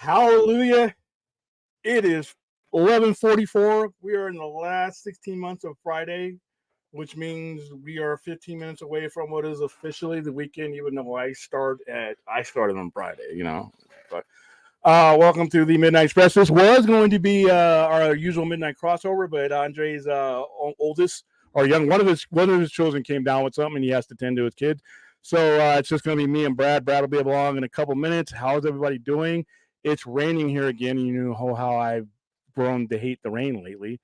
Hallelujah. It is 11:44. We are in the last 16 months of Friday, which means we are 15 minutes away from what is officially the weekend, even though I started on Friday. But welcome to the Midnight Express. This was going to be our usual midnight crossover, but Andre's oldest or one of his children came down with something and he has to tend to his kid. So it's just going to be me and Brad. Brad will be along in a couple minutes. How's everybody doing? It's raining here again. You know how I've grown to hate the rain lately.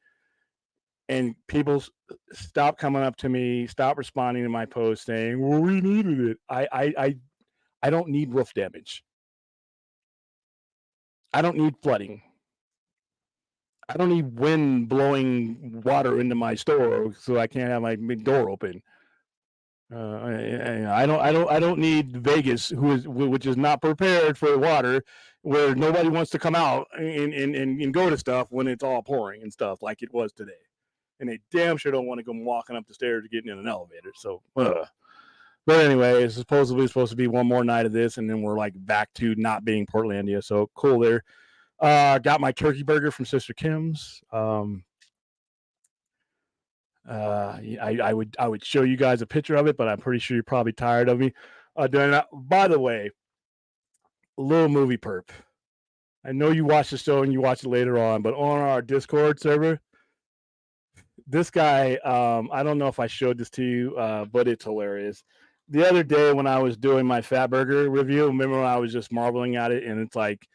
And people stop coming up to me, stop responding to my post saying, "Well, we needed it." I don't need roof damage. I don't need flooding. I don't need wind blowing water into my store so I can't have my door open. I don't need Vegas, which is not prepared for water, where nobody wants to come out and go to stuff when it's all pouring and stuff like it was today, and they damn sure don't want to come walking up the stairs or getting in an elevator. So, but anyway, it's supposedly supposed to be one more night of this, and then we're like back to not being Portlandia. So cool there. Got my turkey burger from Sister Kim's. I would show you guys a picture of it, but I'm pretty sure you're probably tired of me doing that. By the way, little movie perp. I know you watch the show and you watch it later on, but on our Discord server, this guy, I don't know if I showed this to you, but it's hilarious. The other day when I was doing my Fat Burger review, remember when I was just marveling at it, and it's like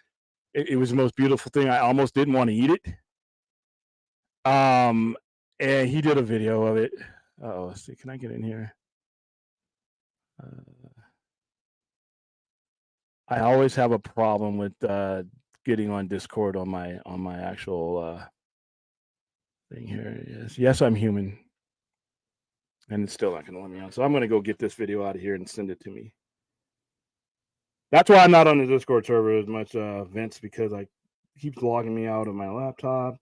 it was the most beautiful thing. I almost didn't want to eat it. And he did a video of it. Oh, let's see. Can I get in here? I always have a problem with getting on Discord on my actual thing here. Yes, I'm human, and it's still not going to let me on. So I'm going to go get this video out of here and send it to me. That's why I'm not on the Discord server as much, Vince, because I keeps logging me out of my laptop.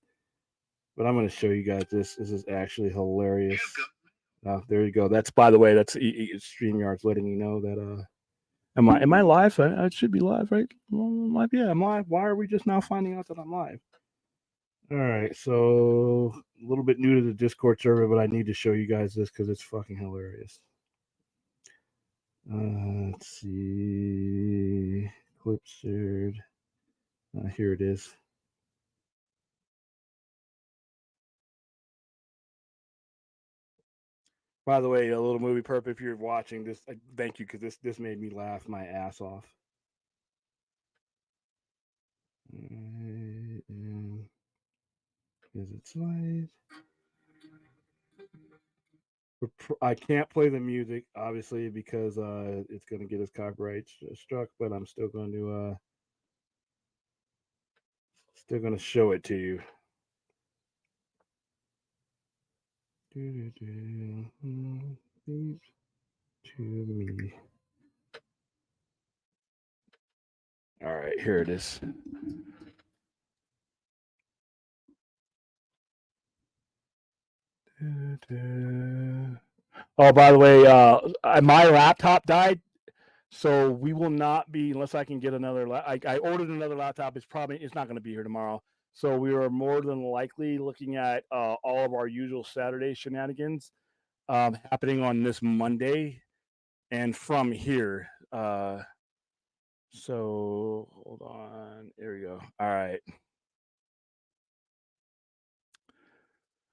But I'm going to show you guys this. This is actually hilarious. There you go. That's, by the way, that's StreamYard's letting me know that. Am I live? I should be live, right? I'm live. Yeah, I'm live. Why are we just now finding out that I'm live? All right, so a little bit new to the Discord server, but I need to show you guys this because it's fucking hilarious. Let's see. Clip shared. Here it is. By the way, a little movie perp, if you're watching this, thank you, because this made me laugh my ass off. Is it slide? I can't play the music, obviously, because it's going to get us copyright struck, but I'm still going to show it to you. To me. All right, here it is. Oh, by the way, my laptop died, so we will not be unless I can get another. I ordered another laptop. It's not going to be here tomorrow. So we are more than likely looking at all of our usual Saturday shenanigans happening on this Monday, and from here. So hold on. There we go. All right.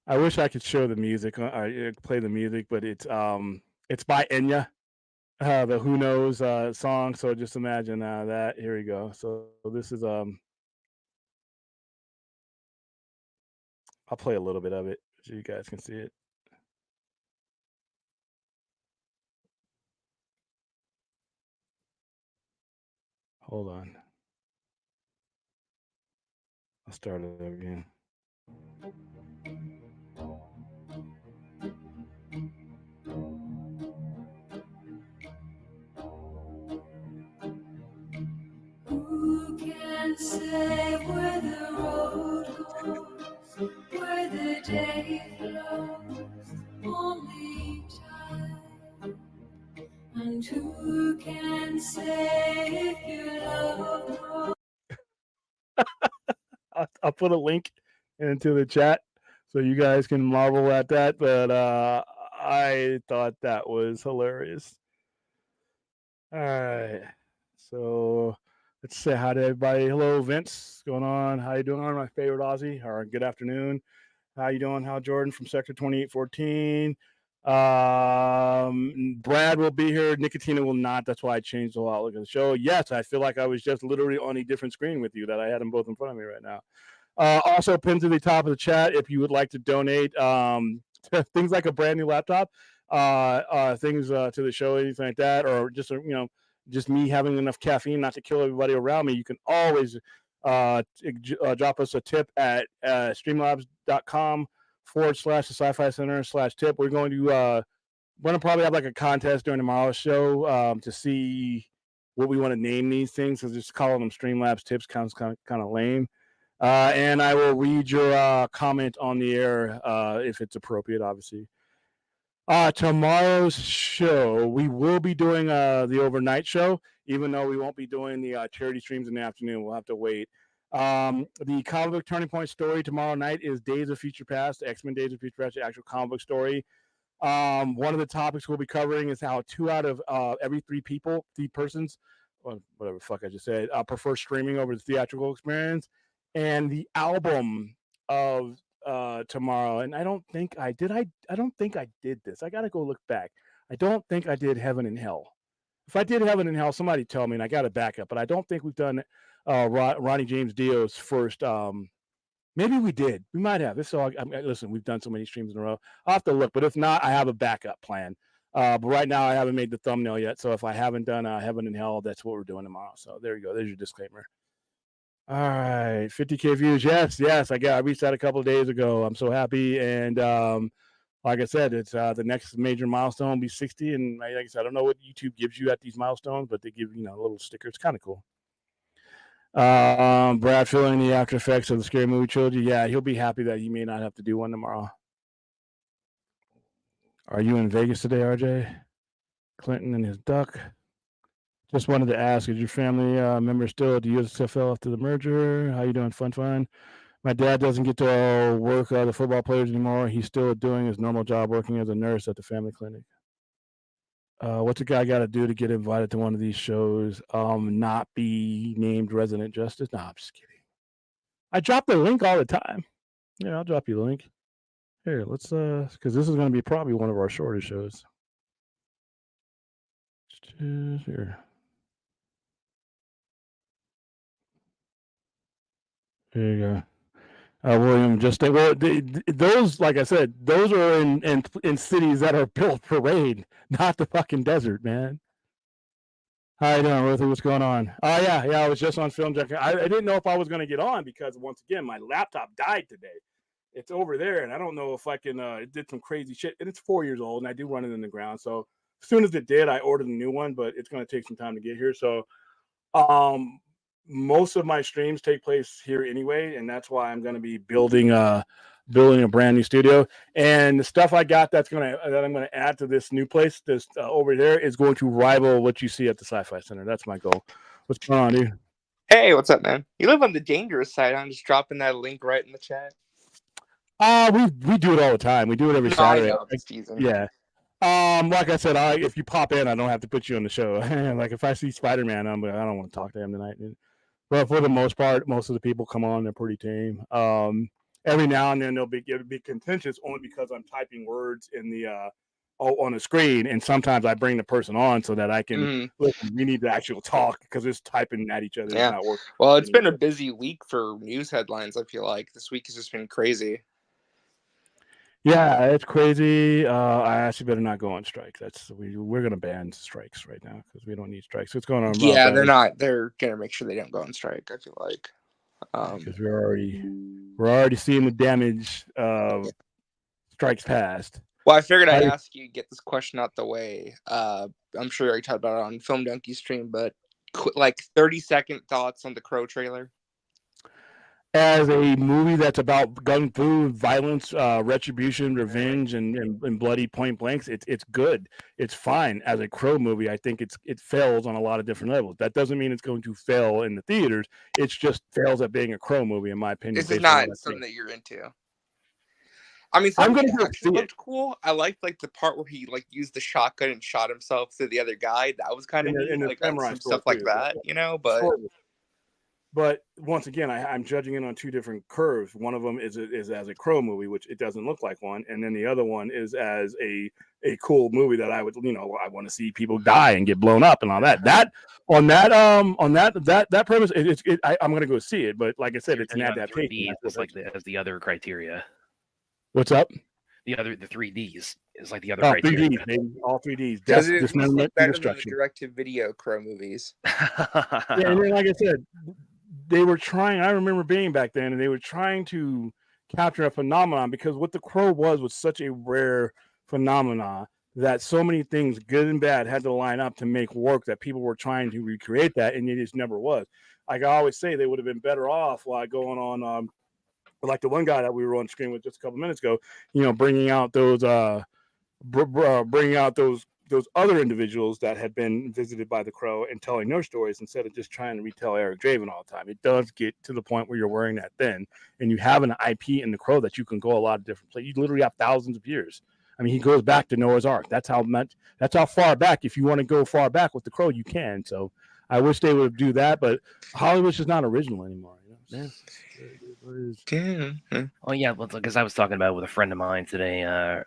I wish I could show the music, play the music, but it's by Enya, the Who Knows song. So just imagine that. Here we go. So this is I'll play a little bit of it so you guys can see it. Hold on. I'll start it again. Who can say where the road goes, where the day flows, only time. And who can say if you love I'll put a link into the chat so you guys can marvel at that. But I thought that was hilarious. All right, so let's say hi to everybody. Hello, Vince. What's going on? How you doing? My favorite Aussie. Or good afternoon. How you doing? How Jordan from Sector 2814. Brad will be here. Nicotina will not. That's why I changed the outlook of the show. Yes, I feel like I was just literally on a different screen with you, that I had them both in front of me right now. Also, pinned to the top of the chat if you would like to donate things like a brand new laptop, things to the show, anything like that, or just just me having enough caffeine not to kill everybody around me. You can always drop us a tip at streamlabs.com/the Sci-Fi Center/tip. We're going to probably have like a contest during tomorrow's show to see what we want to name these things. So just calling them Streamlabs tips sounds kind of lame. And I will read your comment on the air if it's appropriate, obviously. Tomorrow's show, we will be doing the overnight show, even though we won't be doing the charity streams in the afternoon. We'll have to wait. The comic book turning point story tomorrow night is Days of Future Past, X-Men Days of Future Past, the actual comic book story. One of the topics we'll be covering is how 2 out of every 3 persons, or whatever the fuck I just said, prefer streaming over the theatrical experience. And the album of tomorrow, and I don't think I did. I don't think I did this. I gotta go look back. I don't think I did Heaven and Hell. If I did Heaven and Hell, somebody tell me, and I got to back up. But I don't think we've done Ronnie James Dio's first. Maybe we did. We might have. This all. Listen, we've done so many streams in a row. I'll have to look. But if not, I have a backup plan. But right now, I haven't made the thumbnail yet. So if I haven't done Heaven and Hell, that's what we're doing tomorrow. So there you go. There's your disclaimer. All right, 50K views. Yes. I reached that a couple of days ago. I'm so happy. And like I said, it's the next major milestone will be 60. And like I said, I don't know what YouTube gives you at these milestones, but they give a little sticker. It's kind of cool. Brad feeling the after effects of the Scary Movie trilogy. Yeah, he'll be happy that he may not have to do one tomorrow. Are you in Vegas today, RJ? Clinton and his duck. Just wanted to ask, is your family member still at the USFL after the merger? How you doing? Fun. My dad doesn't get to work the football players anymore. He's still doing his normal job working as a nurse at the family clinic. What's a guy got to do to get invited to one of these shows? Not be named resident justice? No, I'm just kidding. I drop the link all the time. Yeah, I'll drop you the link. Here, let's because this is going to be probably one of our shorter shows. Here. There you go. William, just those, like I said, those are in cities that are built for rain, not the fucking desert, man. How you doing, Ruthie? What's going on? Oh yeah, I was just on Film Jack. I didn't know if I was going to get on because once again, my laptop died today. It's over there, and I don't know if I can. It did some crazy shit, and it's 4 years old, and I do run it in the ground. So as soon as it did, I ordered a new one, but it's going to take some time to get here. So, most of my streams take place here anyway, and that's why I'm going to be building a brand new studio. And the stuff I got that I'm going to add to this new place, this over there, is going to rival what you see at the Sci-Fi Center. That's my goal. What's going on, dude? Hey, what's up, man? You live on the dangerous side. I'm just dropping that link right in the chat. We do it all the time. We do it every Saturday. I know, it's teasing. Yeah. Like I said, if you pop in, I don't have to put you on the show. Like if I see Spider-Man, I don't want to talk to him tonight. But for the most part, most of the people come on, they're pretty tame. Every now and then it'll be contentious only because I'm typing words in the on the screen, and sometimes I bring the person on so that I can listen. We need to actually talk because it's typing at each other. Yeah. It's not working. Well, it's been a busy week for news headlines. I feel like this week has just been crazy. Yeah, it's crazy. I actually better not go on strike. We're gonna ban strikes right now because we don't need strikes. What's going on? Yeah, they're not. They're gonna make sure they don't go on strike. I feel like because we're already seeing the damage of strikes past. Well, I figured I'd ask you, get this question out the way. I'm sure you already talked about it on Film Donkey stream, but like 30-second thoughts on the Crow trailer. as a movie that's about gun fu, violence, retribution, revenge, and bloody point blanks, it's good. It's fine. As a Crow movie, I think it fails on a lot of different levels. That doesn't mean it's going to fail in the theaters. It's just fails at being a Crow movie, in my opinion, This is based on what not I something think. that you're into. I mean, some I'm of gonna it go actually see it. looked cool. I liked like the part where he like used the shotgun and shot himself through the other guy. That was kind of neat. In the Like samurai some store stuff like too. that, you know. The But story was. But once again, I'm judging it on two different curves. One of them is as a Crow movie, which it doesn't look like one, and then the other one is as a cool movie that I would, I want to see people die and get blown up and all that. That on that premise, I'm gonna go see it. But like I said, You're it's an judging on adaptation. 3D as like the other criteria. What's up? The 3Ds is like the other Oh, criteria. 3Ds, baby. All 3Ds. does Death, it at least dismemberment, look better than the destruction. direct-to-video Crow movies? Yeah, and then like I said, they were trying. I remember being back then, and they were trying to capture a phenomenon because what the Crow was such a rare phenomenon that so many things, good and bad, had to line up to make work. That people were trying to recreate that, and it just never was. Like I always say, they would have been better off like going on, like the one guy that we were on screen with just a couple minutes ago. Bringing out those bringing out those other individuals that had been visited by the Crow and telling their stories instead of just trying to retell Eric Draven all the time. It does get to the point where you're wearing that thin and you have an IP in the Crow that you can go a lot of different places. You literally have thousands of years. I mean, he goes back to Noah's Ark. That's how far back. If you want to go far back with the Crow, you can. So I wish they would do that, but Hollywood's just not original anymore. Yeah. Yeah. Oh yeah, because I was talking about it with a friend of mine today. Her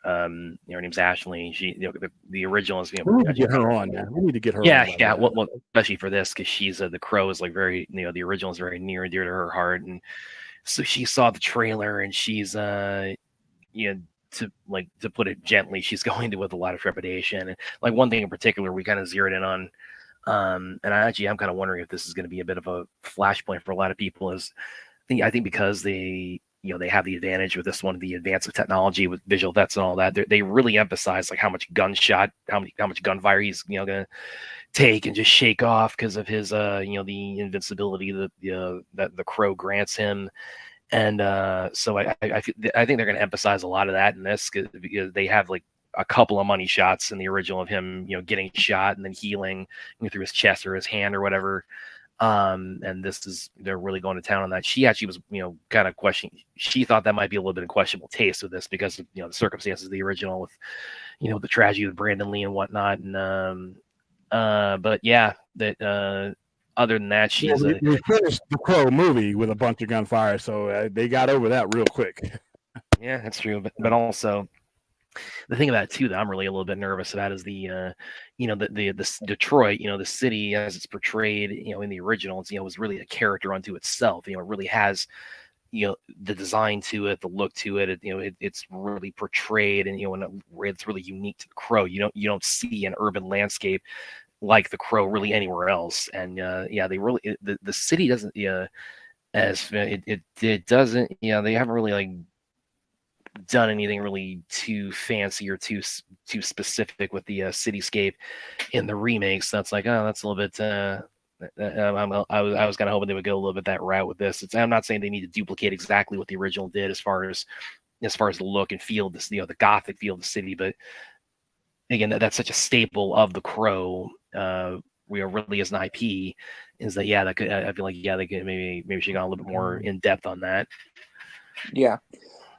name's Ashley. She, the original is. We need to get her on, man. We need to get her. Yeah, on, yeah. Well, especially for this, because she's the Crow is like very, the original is very near and dear to her heart, and so she saw the trailer and she's to put it gently, she's going to with a lot of trepidation. And like one thing in particular, we kind of zeroed in on. And I'm kind of wondering if this is going to be a bit of a flashpoint for a lot of people. I think because they have the advantage with this one, the advance of technology with visual effects and all that. They really emphasize like how much much gunfire he's gonna take and just shake off because of his the invincibility that the Crow grants him. And so I think they're going to emphasize a lot of that in this because they have like a couple of money shots in the original of him, getting shot and then healing through his chest or his hand or whatever. And they're really going to town on that. She actually was, kind of questioning. She thought that might be a little bit of questionable taste with this because of, the circumstances of the original with, the tragedy with Brandon Lee and whatnot. And, but yeah, that, other than that, she's we finished the Crow movie with a bunch of gunfire, so they got over that real quick. Yeah, that's true. But also, the thing about it too that I'm really a little bit nervous about is the Detroit, the city as it's portrayed, in the original, it's, was really a character unto itself. It really has, the design to it, the look to it. It's really portrayed, and and it's really unique to the Crow. You don't see an urban landscape like the Crow really anywhere else. And they really the city doesn't as it doesn't they haven't really like done anything really too fancy or too specific with the cityscape in the remakes. That's like, oh, that's a little bit I was kind of hoping they would go a little bit that route with this. I'm not saying they need to duplicate exactly what the original did as far as the look and feel of this, the Gothic feel of the city, but again, that's such a staple of the Crow. Really as an IP, is that I feel like they could maybe should go a little bit more in depth on that. Yeah.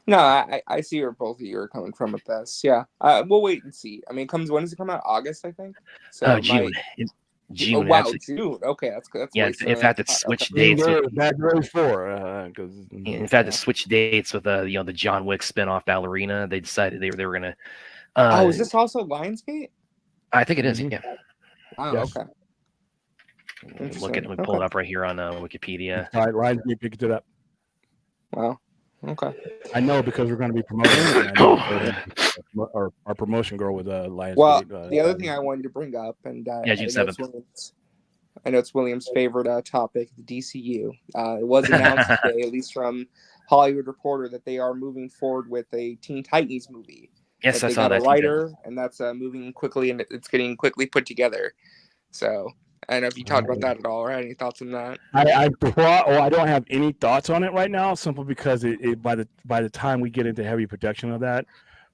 No, I see where both of you are coming from with this. Yeah. We'll wait and see. I mean, when does it come out? August, I think. So June. June. Oh, wow, June. Okay, that's yeah. In fact, it's switch dates. In fact, to switch dates with the John Wick spinoff Ballerina. They decided they were gonna. Is this also Lionsgate? I think it is. Yeah. Wow. Yes. Okay. We pull it up right here on Wikipedia. All right, Lionsgate picked it up. Wow. Okay. I know because we're going to be promoting our promotion girl with Lionsgate. Well, the other thing I wanted to bring up, and June 7th. I know it's William's favorite topic, the DCU. It was announced today, at least from Hollywood Reporter, that they are moving forward with a Teen Titans movie. Yes, I saw that. A writer, and that's moving quickly, and it's getting quickly put together. So I don't know if you talked about that at all or had any thoughts on that. I don't have any thoughts on it right now, simply because by the time we get into heavy production of that,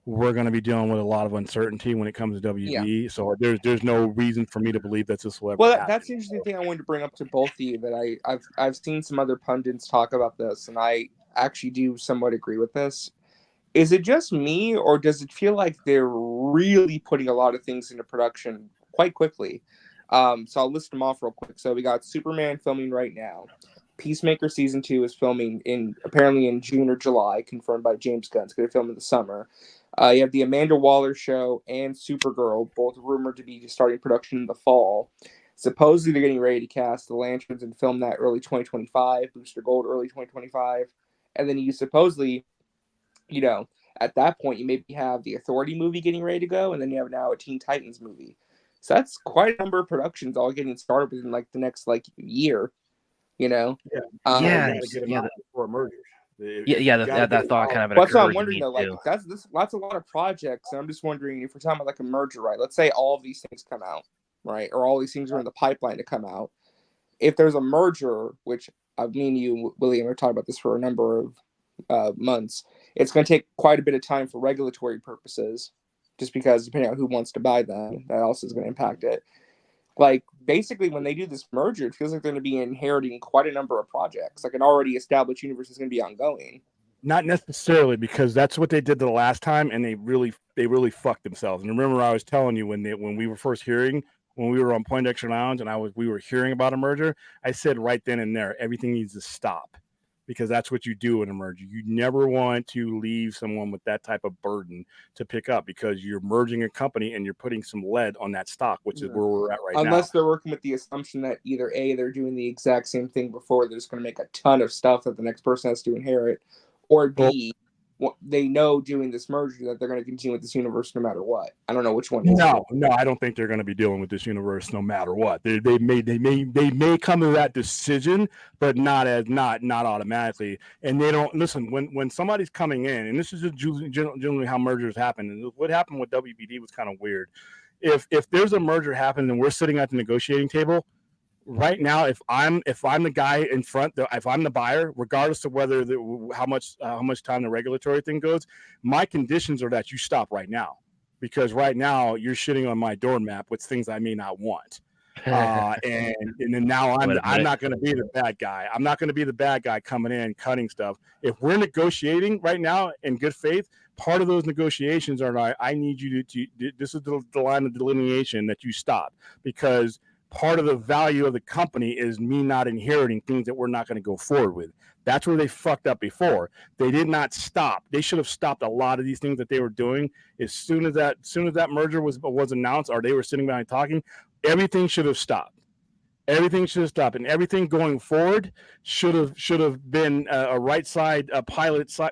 we're going to be dealing with a lot of uncertainty when it comes to WB. So there's no reason for me to believe that this will ever happen. That's the interesting thing I wanted to bring up to both of you, that I've seen some other pundits talk about this, and I actually do somewhat agree with this. Is it just me, or does it feel like they're really putting a lot of things into production quite quickly? So I'll list them off real quick. So we got Superman filming right now. Peacemaker season 2 is filming apparently in June or July, confirmed by James Gunn. It's going to film in the summer. You have the Amanda Waller show and Supergirl, both rumored to be starting production in the fall. Supposedly they're getting ready to cast the Lanterns and film that early 2025, Booster Gold early 2025. And then you supposedly, at that point, you maybe have the Authority movie getting ready to go, and then you have now a Teen Titans movie. So that's quite a number of productions all getting started within the next year. Before mergers. That thought kind of That's what I'm occurred to wondering me, though. too. That's a lot of projects, and I'm just wondering if we're talking about a merger, right? Let's say all of these things come out, right, or all these things are in the pipeline to come out. If there's a merger, which me and you, William, have talked about this for a number of months, it's going to take quite a bit of time for regulatory purposes, just because depending on who wants to buy them, that also is going to impact it. Basically, when they do this merger, it feels like they're going to be inheriting quite a number of projects. An already established universe is going to be ongoing. Not necessarily, because that's what they did the last time, and they really fucked themselves. And remember, I was telling you when we were first hearing, when we were on Poindexter Lounge, and we were hearing about a merger, I said right then and there, everything needs to stop, because that's what you do in a merger. You never want to leave someone with that type of burden to pick up, because you're merging a company and you're putting some lead on that stock, which is where we're at right now. Unless they're working with the assumption that either A, they're doing the exact same thing before, they're just going to make a ton of stuff that the next person has to inherit, or B, they know doing this merger that they're going to continue with this universe no matter what. I don't know which one. No, I don't think they're going to be dealing with this universe no matter what. They may come to that decision, but not automatically. And they don't listen when somebody's coming in, and this is just generally how mergers happen. And what happened with WBD was kind of weird. If there's a merger happening and we're sitting at the negotiating table, right now, if I'm the guy in front, if I'm the buyer, regardless of whether how much time the regulatory thing goes, my conditions are that you stop right now, because right now you're shitting on my doormap with things I may not want. And then now I'm not going to be the bad guy. I'm not going to be the bad guy coming in cutting stuff. If we're negotiating right now in good faith, part of those negotiations are I need you to this is the line of delineation that you stop, because part of the value of the company is me not inheriting things that we're not going to go forward with. That's where they fucked up before. They did not stop. They should have stopped a lot of these things that they were doing as soon as that merger was announced, or they were sitting behind talking. Everything should have stopped. Everything should have stopped, and everything going forward should have been a right side, a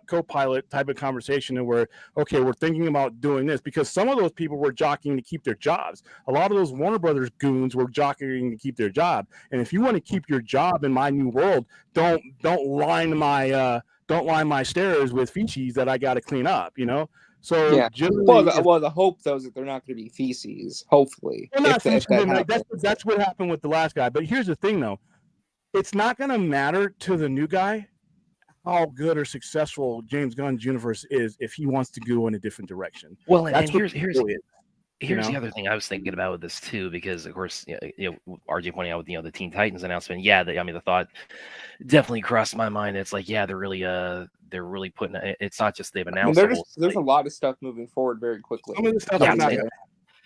co-pilot type of conversation, where okay, we're thinking about doing this, because some of those people were jockeying to keep their jobs. A lot of those Warner Brothers goons were jockeying to keep their job. And if you want to keep your job in my new world, don't line my stairs with feces that I got to clean up. So yeah. The hope though is that they're not going to be feces. Hopefully, that's what happened with the last guy. But here's the thing, though: it's not going to matter to the new guy how good or successful James Gunn's universe is if he wants to go in a different direction. Well, and here's the other thing I was thinking about with this too, because of course, RJ pointing out with the Teen Titans announcement. Yeah, the thought definitely crossed my mind. It's they're really putting. It's not just they've announced. There's a lot of stuff moving forward very quickly. Some of the stuff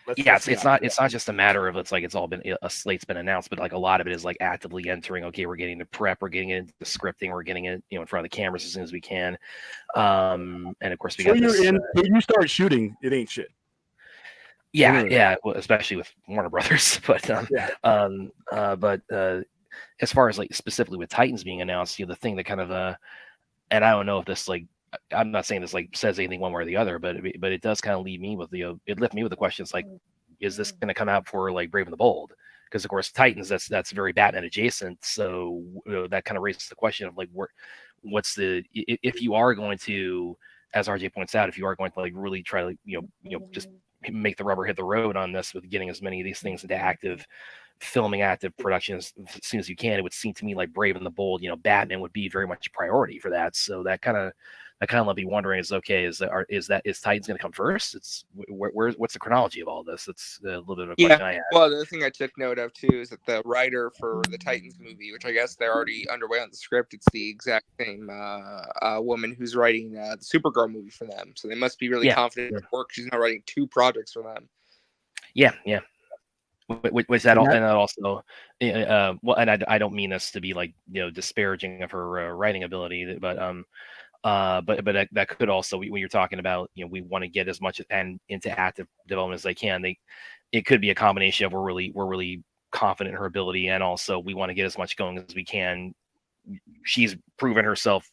it's not just a matter of it's all been a slate's been announced, but a lot of it is actively entering. Okay, we're getting the prep, we're getting into the scripting, we're getting it in front of the cameras as soon as we can. And of course when you start shooting, it ain't shit. Yeah, well, especially with Warner Brothers. But as far as specifically with Titans being announced, the thing that kind of and I don't know if this I'm not saying this says anything one way or the other, but it does kind of leave me with it left me with the questions is this going to come out for Brave and the Bold? Because of course Titans that's very Batman adjacent, so that kind of raises the question of what's the if you are going to, as RJ points out, if you are going to really try to just make the rubber hit the road on this with getting as many of these things into active filming active productions as soon as you can. It would seem to me like Brave and the Bold, Batman would be very much a priority for that. So that kind of left me wondering: is Titans going to come first? It's what's the chronology of all this? That's a little bit of a question I have. Well, the other thing I took note of too is that the writer for the Titans movie, which I guess they're already underway on the script, it's the exact same woman who's writing the Supergirl movie for them. So they must be really confident in her work. She's now writing 2 projects for them. Yeah. Was that all? And also, well, and I don't mean this to be like disparaging of her writing ability, but that could also, when you're talking about we want to get as much and into active development as they can. It could be a combination of we're really confident in her ability, and also we want to get as much going as we can. She's proven herself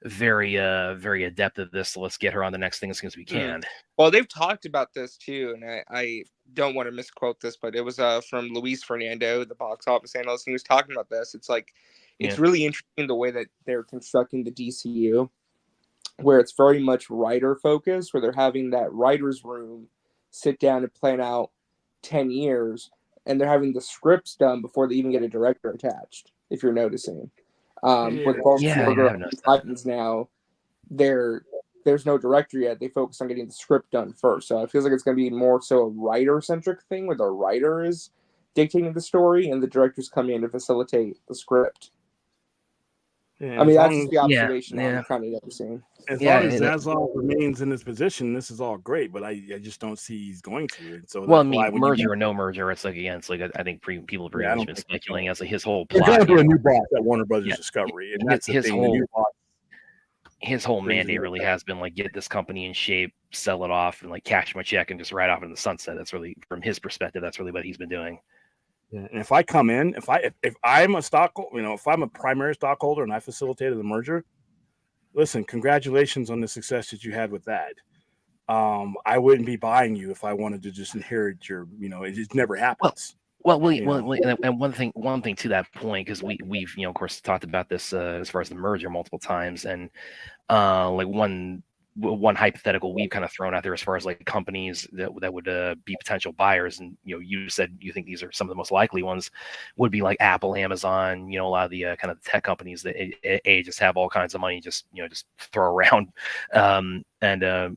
very adept at this, so let's get her on the next thing as soon as we can. Well, they've talked about this too, and I don't want to misquote this, but it was from Luis Fernando, the box office analyst, and he was talking about this. It's like it's really interesting the way that they're constructing the DCU, where it's very much writer focused, where they're having that writer's room sit down and plan out 10 years, and they're having the scripts done before they even get a director attached, if you're noticing. With Titans now, there's no director yet. They focus on getting the script done first. So it feels like it's going to be more so a writer-centric thing, where the writer is dictating the story and the directors come in to facilitate the script. I mean, that's just the observation I'm kind of noticing. As long as Zaslav remains in his position, this is all great, but I just don't see he's going to. And so merger or no merger, it's like I think people have pretty much been speculating as like his whole plot. He's going to put a new boss at Warner Brothers Discovery, and that's the thing. His whole mandate really has been like get this company in shape, sell it off, and like cash my check and just ride off in the sunset. That's really, from his perspective, that's really what he's been doing. Yeah, and if I come in, if I'm a stockholder, if I'm a primary stockholder and I facilitated the merger, listen, congratulations on the success that you had with that. I wouldn't be buying you if I wanted to just inherit your, it just never happens. And one thing to that point, because we've of course talked about this as far as the merger multiple times, and like one hypothetical we've kind of thrown out there as far as like companies that would be potential buyers, and you said you think these are some of the most likely ones, would be like Apple, Amazon, a lot of the kind of tech companies that just have all kinds of money just throw around, and that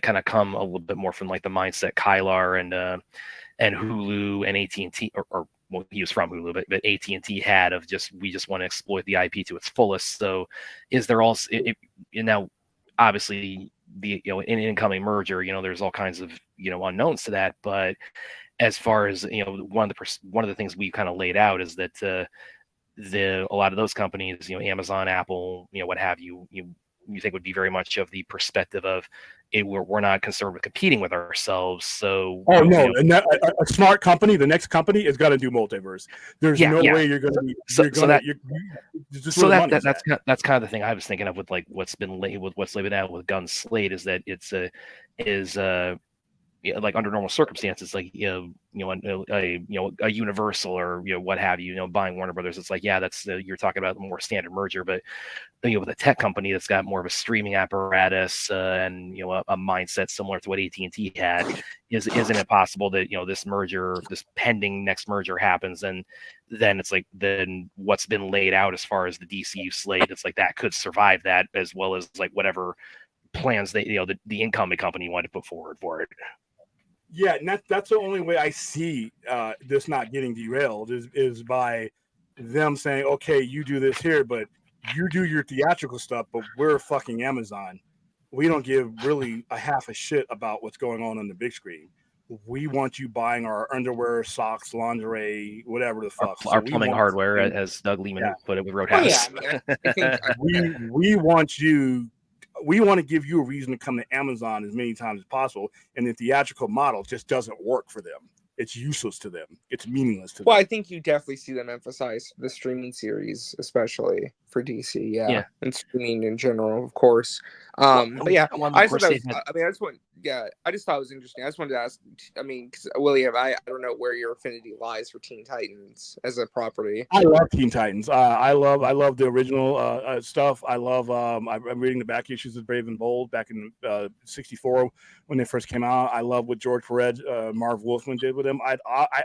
kind of come a little bit more from like the mindset Kylar and Hulu and AT&T, or well, he was from Hulu, but AT&T had of we just want to exploit the IP to its fullest. So is there also now? Obviously, the in an incoming merger, there's all kinds of unknowns to that. But as far as one of the things we've kind of laid out is that a lot of those companies, Amazon, Apple, what have you, you think would be very much of the perspective of we're not concerned with competing with ourselves. So and a smart company, the next company is going to do multiverse. There's no way you're going to be. That's kind of the thing I was thinking of with like what's laid out with Gunn Slate is that like under normal circumstances, like a Universal or what have you, buying Warner Brothers, it's like that's you're talking about a more standard merger, but with a tech company that's got more of a streaming apparatus and a mindset similar to what AT&T had, isn't it possible that this pending next merger happens, and then it's like then what's been laid out as far as the DCU slate, it's like that could survive that, as well as like whatever plans they the incoming company wanted to put forward for it. Yeah, and that's the only way I see this not getting derailed is by them saying, okay, you do this here, but you do your theatrical stuff, but we're fucking Amazon. We don't give really a half a shit about what's going on the big screen. We want you buying our underwear, socks, lingerie, whatever the fuck. Our plumbing hardware, as Doug Lehman put it with Roadhouse. We want you. We want to give you a reason to come to Amazon as many times as possible, and the theatrical model just doesn't work for them. It's useless to them. It's meaningless to them. Well, I think you definitely see them emphasize the streaming series, especially for DC, and streaming in general, of course. But yeah, I just thought it was interesting. I just wanted to ask, because William, I don't know where your affinity lies for Teen Titans as a property. I love Teen Titans. I love the original stuff. I love. I'm reading the back issues of Brave and Bold back in '64 when they first came out. I love what George Perez, Marv Wolfman did with them. I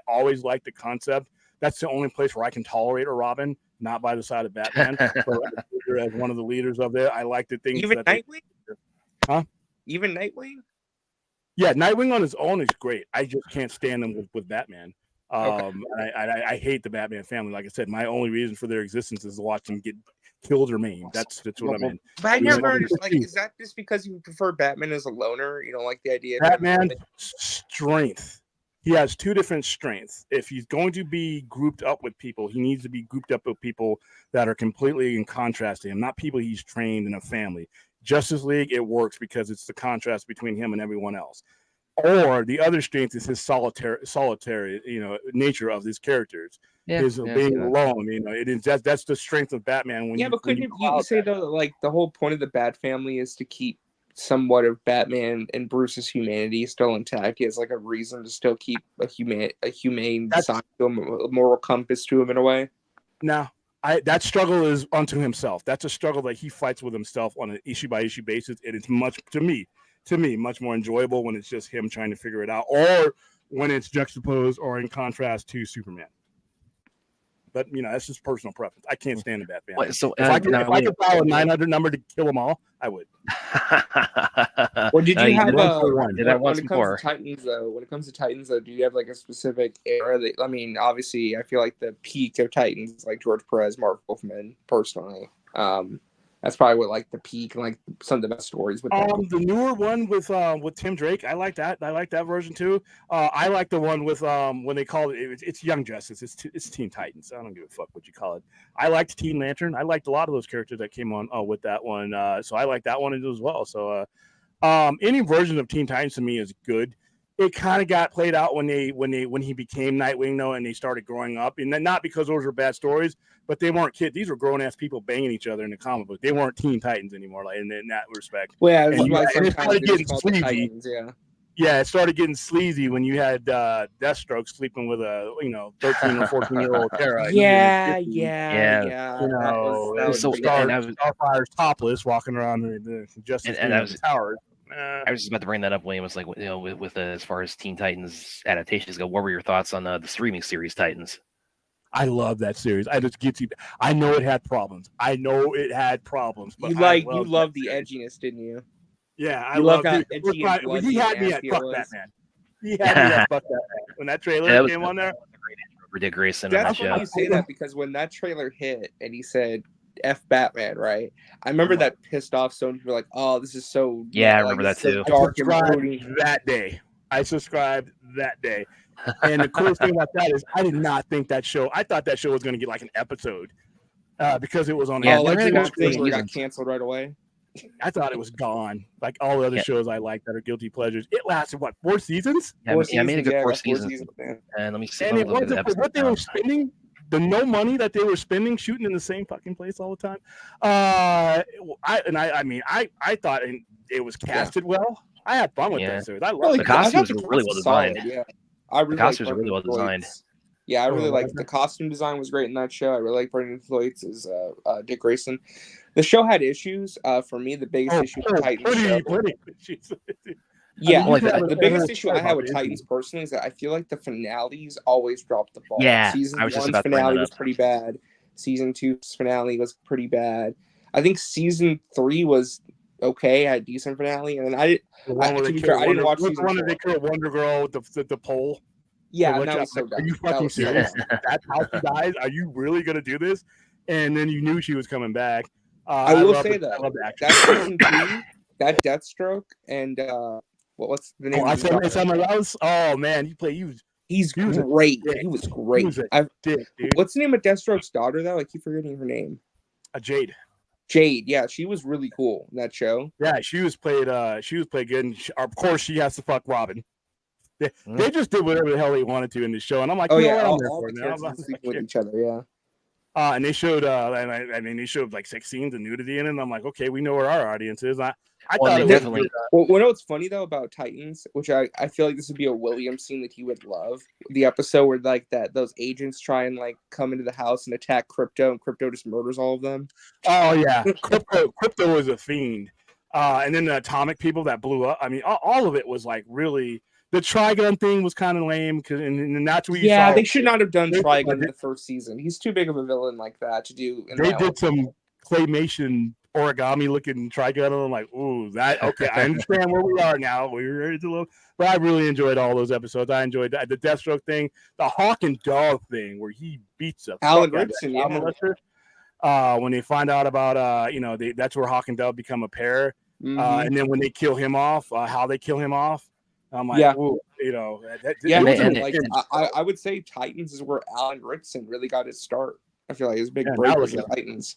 always liked the concept That's the only place where I can tolerate a Robin, not by the side of Batman. But as one of the leaders of it, I like the things Even that Nightwing? Huh? Even Nightwing? Yeah, Nightwing on his own is great. I just can't stand him with Batman. Okay. I hate the Batman family. Like I said, my only reason for their existence is to watch them get killed or maimed. That's what I'm in. But I You know, never understood. Like, is that just because you prefer Batman as a loner? You don't like the idea of Batman's strength. He has two different strengths. If he's going to be grouped up with people, he needs to be grouped up with people that are completely in contrast to him, not people he's trained in a family. Justice League, it works because it's the contrast between him and everyone else. Or the other strength is his solitary, nature of his characters. His being alone, it is that's the strength of Batman. But couldn't you say though that, like, the whole point of the Bat family is to keep somewhat of Batman and Bruce's humanity still intact? He has like a reason to still keep a humane side to him, a moral compass to him in a way. No, that struggle is unto himself. That's a struggle that he fights with himself on an issue by issue basis. And it's much to me much more enjoyable when it's just him trying to figure it out, or when it's juxtaposed or in contrast to Superman. But that's just personal preference. I can't stand the Batman. So if I could dial a 900 number to kill them all, I would. Or did you have when it comes to Titans though, do you have like a specific era that, I mean, obviously I feel like the peak of Titans is like George Perez, Mark Wolfman, personally. That's probably what, like, the peak and like some of the best stories with that. The newer one with Tim Drake, I like that. I like that version too. I like the one with when they call it's Young Justice. It's Teen Titans. I don't give a fuck what you call it. I liked Teen Lantern. I liked a lot of those characters that came on with that one. So I like that one as well. So any version of Teen Titans to me is good. It kind of got played out when he became Nightwing though, and they started growing up, and not because those were bad stories, but they weren't kids. These were grown ass people banging each other in the comic book. They weren't Teen Titans anymore, like in that respect. Well, and it started getting sleazy. Titans, yeah, it started getting sleazy when you had Deathstroke sleeping with a 13 or 14-year-old Tara. Yeah. Starfire's topless, walking around the Justice League towers. I was just about to bring that up, William. Was like, with as far as Teen Titans adaptations go, what were your thoughts on the streaming series Titans? I love that series. I know it had problems. But you loved the edginess, didn't you? Yeah, I love that. He had me at fuck Batman. He had me at fuck Batman when that trailer came on there. For Dick Grayson. That's funny you say that, because when that trailer hit and he said F Batman, right? I remember that pissed off so many people, like, oh, this is so I remember that too. Dark I subscribed that day. And the coolest thing about that is I did not think I thought that show was going to get like an episode because it was on. Yeah, it got canceled right away. I thought it was gone. Like all the other shows I like that are guilty pleasures. It lasted 4 seasons? I made a good 4 seasons. And let me see. And it wasn't for what they were spending. The no money that they were spending shooting in the same fucking place all the time. I thought it was casted well. I had fun with that series. I love the costumes were really well designed. The costumes were really well designed. Yeah, I really like the costume design was great in that show. I really like Brendan Thwaites as Dick Grayson. The show had issues. For me, the biggest issue with Titans. The biggest issue I had with Titans personally is that I feel like the finales always drop the ball. Yeah, Season 1's finale was pretty bad. Season 2's finale was pretty bad. I think season 3 was okay, had a decent finale, and then I didn't watch season 4. One of they killed Wonder Girl with the pole. Yeah, that was so dumb. Are you fucking serious? That's how she dies? Are you really gonna do this? And then you knew she was coming back. I will say that season 2, that Deathstroke and what's the name? Oh man, he's great. He was great. What's the name of Deathstroke's daughter though? I keep forgetting her name. Jade. Yeah, she was really cool in that show. Yeah, she was played good. And of course, she has to fuck Robin. They just did whatever the hell they wanted to in the show, and I'm like, all the characters sleeping with each other, yeah. And they showed, they showed like sex scenes and nudity in it. And I'm like, okay, we know where our audience is. I thought it definitely. Well, you know what's funny though about Titans, which I feel like this would be a William scene that he would love. The episode where like those agents try and like come into the house and attack Crypto, and Crypto just murders all of them. Oh yeah, Crypto was a fiend. And then the atomic people that blew up. I mean, all of it was like really. the Trigun thing was kind of lame, and that's what you Yeah, saw. they should not have done They- Trigun in the first season. He's too big of a villain like that to do. In They that did some claymation origami looking Trigun, and I'm like, ooh, that okay. I understand where we are now. We're ready to look, but I really enjoyed all those episodes. I enjoyed the Deathstroke thing, the Hawk and Dog thing, where he beats the Alan fuck out of that Ritson, child yeah. molester. When they find out about that's where Hawk and Dove become a pair. Mhm. And then when they kill him off, how they kill him off, I'm like, Yeah. ooh, Yeah, And it was they- an and they- like intense I would say Titans is where Alan Ritson really got his start. I feel like his big Yeah, break now was look the at Titans.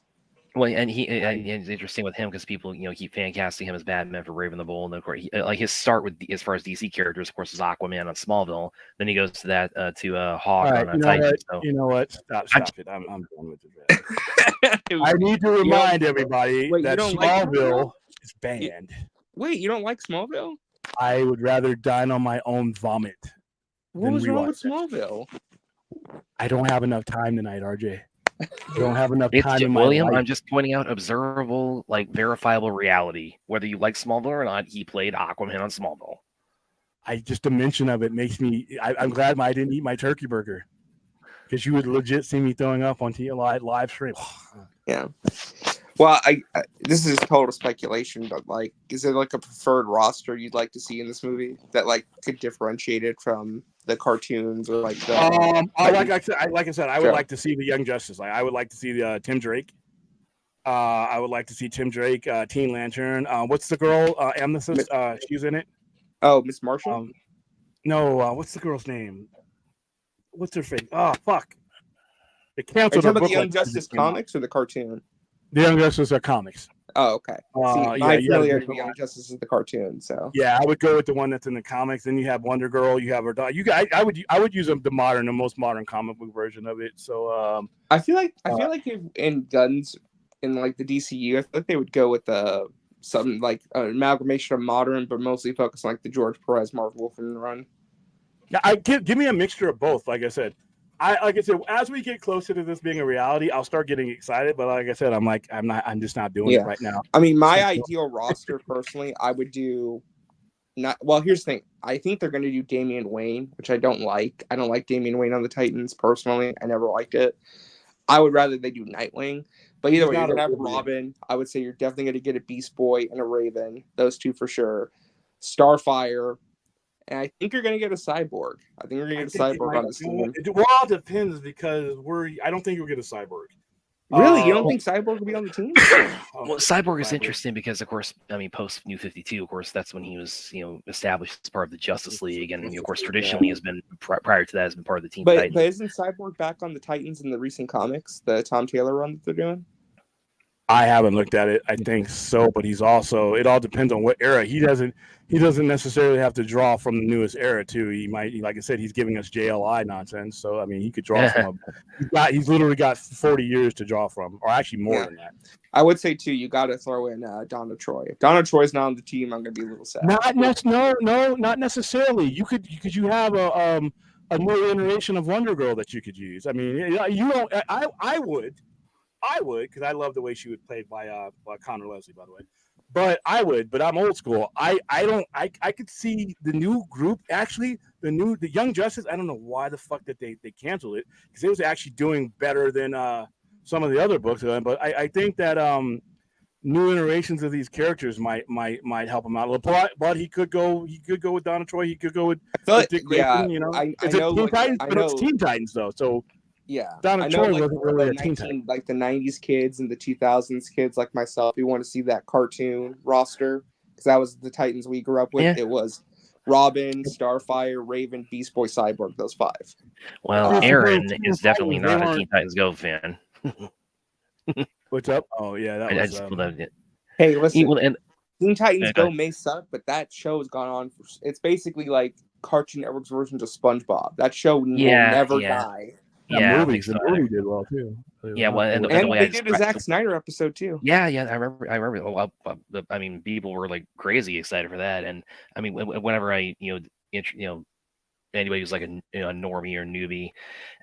Well, and it's interesting with him because people, keep fan casting him as Batman for Raven the Bold. And of course, like his start with as far as DC characters, of course, is Aquaman on Smallville. Then he goes to that to Hawk All right, on Titans. So you know what? Stop it. I'm done with it. Wait, I need to remind everybody wait, you that don't like Smallville Smallville? is banned. you don't like Smallville? I would rather dine on my own vomit. What was wrong with rewatch Smallville? I don't have enough time tonight, RJ. I don't have enough it's time in my William. life. I'm just pointing out observable, like verifiable reality. Whether you like Smallville or not, he played Aquaman on Smallville. Just a mention of it makes me. I'm glad I didn't eat my turkey burger, because you would legit see me throwing up on live stream. Yeah. Well, I this is total speculation, but like, is there like a preferred roster you'd like to see in this movie that like could differentiate it from the cartoons or like the? Like I said, I would like to see the Young Justice. Like, I would like to see the Tim Drake. I would like to see Tim Drake, Teen Lantern. What's the girl? Amethyst. She's in it. Oh, Miss Marshall. No. What's the girl's name? What's her face? Oh, fuck. They Are you canceled talking her about book. the Young Justice comics or the cartoon? The Young Justice are comics. Oh, okay. See, my familiarity with Young Justice is the cartoon, so yeah, I would go with the one that's in the comics. Then you have Wonder Girl. You have her dog. I would use the most modern comic book version of it. So I feel like if in Guns in like the DCU, I feel like they would go with something like an amalgamation of modern, but mostly focus on like the George Perez Mark Wolfman run. Yeah, give me a mixture of both. Like I said, as we get closer to this being a reality, I'll start getting excited. But like I said, I'm just not doing it right now. I mean, my ideal roster personally, I would do not. Well, here's the thing. I think they're going to do Damian Wayne, which I don't like. I don't like Damian Wayne on the Titans personally. I never liked it. I would rather they do Nightwing. But either way, you're going to have Robin. I would say you're definitely going to get a Beast Boy and a Raven. Those two for sure. Starfire. And I think you're going to get a Cyborg. I think you're going to get a Cyborg on this team. It all depends, because I don't think you'll get a Cyborg. Really? You don't think Cyborg will be on the team? Well, Cyborg is interesting because, of course, I mean, post New 52, of course, that's when he was, established as part of the Justice League, and of course, traditionally has been prior to that has been part of the Teen Titans. But isn't Cyborg back on the Titans in the recent comics, the Tom Taylor run that they're doing? I haven't looked at it. I think so, but it all depends on what era. He doesn't necessarily have to draw from the newest era too. He might, like I said, he's giving us JLI nonsense. So I mean, he could draw from he's literally got 40 years to draw from, or actually more than that. I would say too, you got to throw in Donna Troy. If Donna Troy's not on the team, I'm going to be a little sad. Not necessarily. You have a new iteration of Wonder Girl that you could use. I mean, you don't. I would, because I love the way she was played by Connor Leslie, by the way. But I'm old school. I could see the new group, actually, the Young Justice. I don't know why the fuck that they canceled it, because it was actually doing better than some of the other books. But I think that new iterations of these characters might help him out a little. But he could go with Donna Troy. He could go with Dick Grayson. It's Teen Titans though, so. Yeah, Donna Troy wasn't really a Teen Titan. Like the 90s kids and the 2000s kids like myself, we want to see that cartoon roster, because that was the Titans we grew up with. Yeah. It was Robin, Starfire, Raven, Beast Boy, Cyborg, those five. Well, Aaron is definitely not a Teen Titans Go fan. What's up? Oh, yeah. That was, hey, listen. Teen Titans Go may suck, but that show has gone on. It's basically like Cartoon Network's version of SpongeBob. That show will never die. Yeah, the movie did well too. Yeah, well, and they did a Zack Snyder episode too. Yeah, I remember. Well, I mean, people were like crazy excited for that, and I mean, whenever anybody who's like a normie or newbie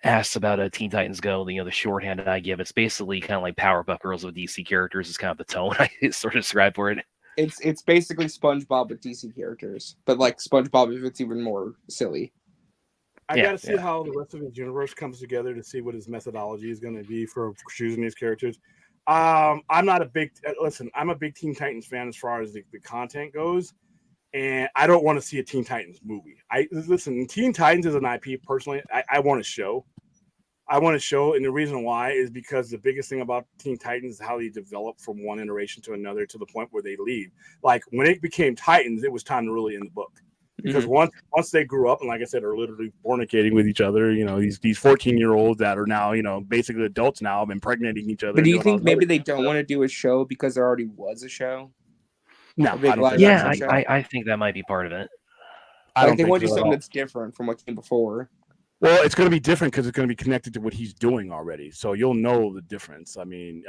asks about Teen Titans Go, the shorthand I give, it's basically kind of like Powerpuff Girls with DC characters is kind of the tone I sort of describe for it. It's basically SpongeBob with DC characters, but like SpongeBob if it's even more silly. I Yeah, got to see yeah. how the rest of his universe comes together to see what his methodology is going to be for choosing these characters. I'm not a big listen. I'm a big Teen Titans fan as far as the content goes, and I don't want to see a Teen Titans movie. I listen. Teen Titans is an IP. Personally, I want a show. I want to show, and the reason why is because the biggest thing about Teen Titans is how they develop from one iteration to another to the point where they leave. Like when it became Titans, it was time to really end the book because once they grew up and, like I said, are literally fornicating with each other. You know, these 14-year-olds that are now basically adults now, have impregnating each other. But do you think maybe they stuff. don't want to do a show because there already was a show? No, A big I don't live think action Yeah, show? I think that might be part of it. I Like don't they think want to do so at something all. that's different from what came before. Well, it's going to be different because it's going to be connected to what he's doing already. So you'll know the difference. I mean,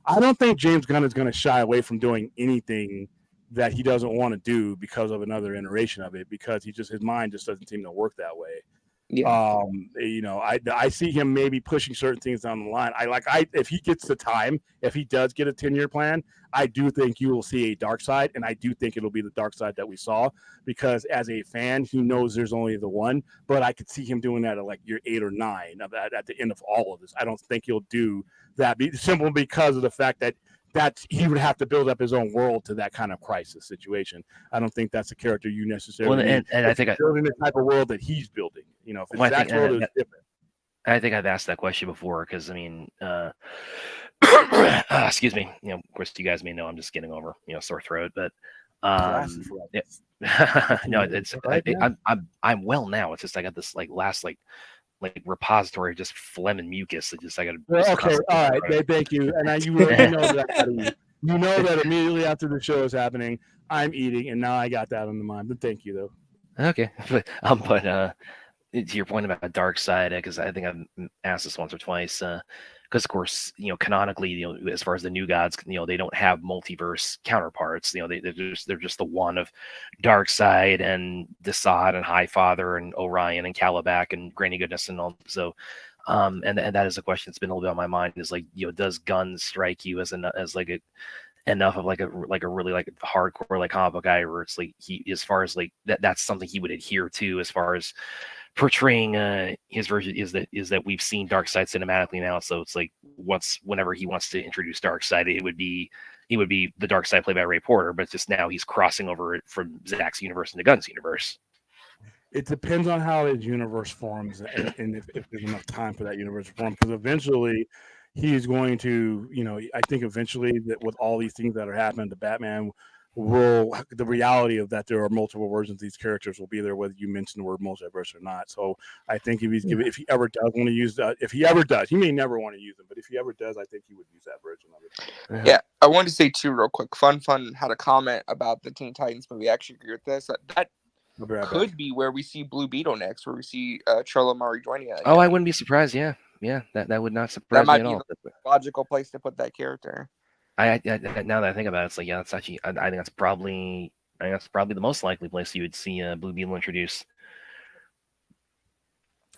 I don't think James Gunn is going to shy away from doing anything that he doesn't want to do because of another iteration of it, because his mind just doesn't seem to work that way. Yeah. I see him maybe pushing certain things down the line. If he gets the time, if he does get a 10-year plan, I do think you will see a dark side, and I do think it'll be the dark side that we saw, because as a fan, he knows there's only the one, but I could see him doing that at like year 8 or 9 at the end of all of this. I don't think he'll do that simply because of the fact that he would have to build up his own world to that kind of crisis situation. I don't think that's a character you necessarily need. And I think building the type of world that he's building. You know, if it's Zach's world, it's different. I think I've asked that question before because I mean, excuse me. You know, of course, you guys may know I'm just getting over sore throat, but no, it's I'm well now. It's just I got this last repository of just phlegm and mucus. It just I got. Well, okay, all right, thank you. And you know that you know that immediately after the show is happening, I'm eating, and now I got that on the mind. But thank you though. Okay, but to your point about dark side, because I think I've asked this once or twice, because of course canonically, as far as the new gods, they don't have multiverse counterparts. They're just the one of dark side and Desaad and Highfather and Orion and Calabac and Granny Goodness and all. So, and that is a question that's been a little bit on my mind. Is does Gunn strike you as enough of a really hardcore comic book guy where it's he, as far as that's something he would adhere to as far as portraying his version is that we've seen Darkseid cinematically now, so it's whenever he wants to introduce Darkseid, it would be the Darkseid played by Ray Porter, but it's just now he's crossing over it from Zach's universe into Gunn's universe. It depends on how his universe forms and if there's enough time for that universe to form, because eventually he's going to, I think eventually that with all these things that are happening to Batman, the reality of that there are multiple versions of these characters will be there, whether you mention the word multiverse or not. So I think if he ever does want to use that, if he ever does, he may never want to use them, but if he ever does, I think he would use that version of it. Yeah, I wanted to say too real quick. Fun had a comment about the Teen Titans movie. I actually agree with this. That could be where we see Blue Beetle next, where we see Cholo Maridueña. Oh, I wouldn't be surprised. Yeah, that would not surprise me at all. The logical place to put that character. I now that I think about it, it's that's actually I think that's probably the most likely place you would see Blue Beetle introduced.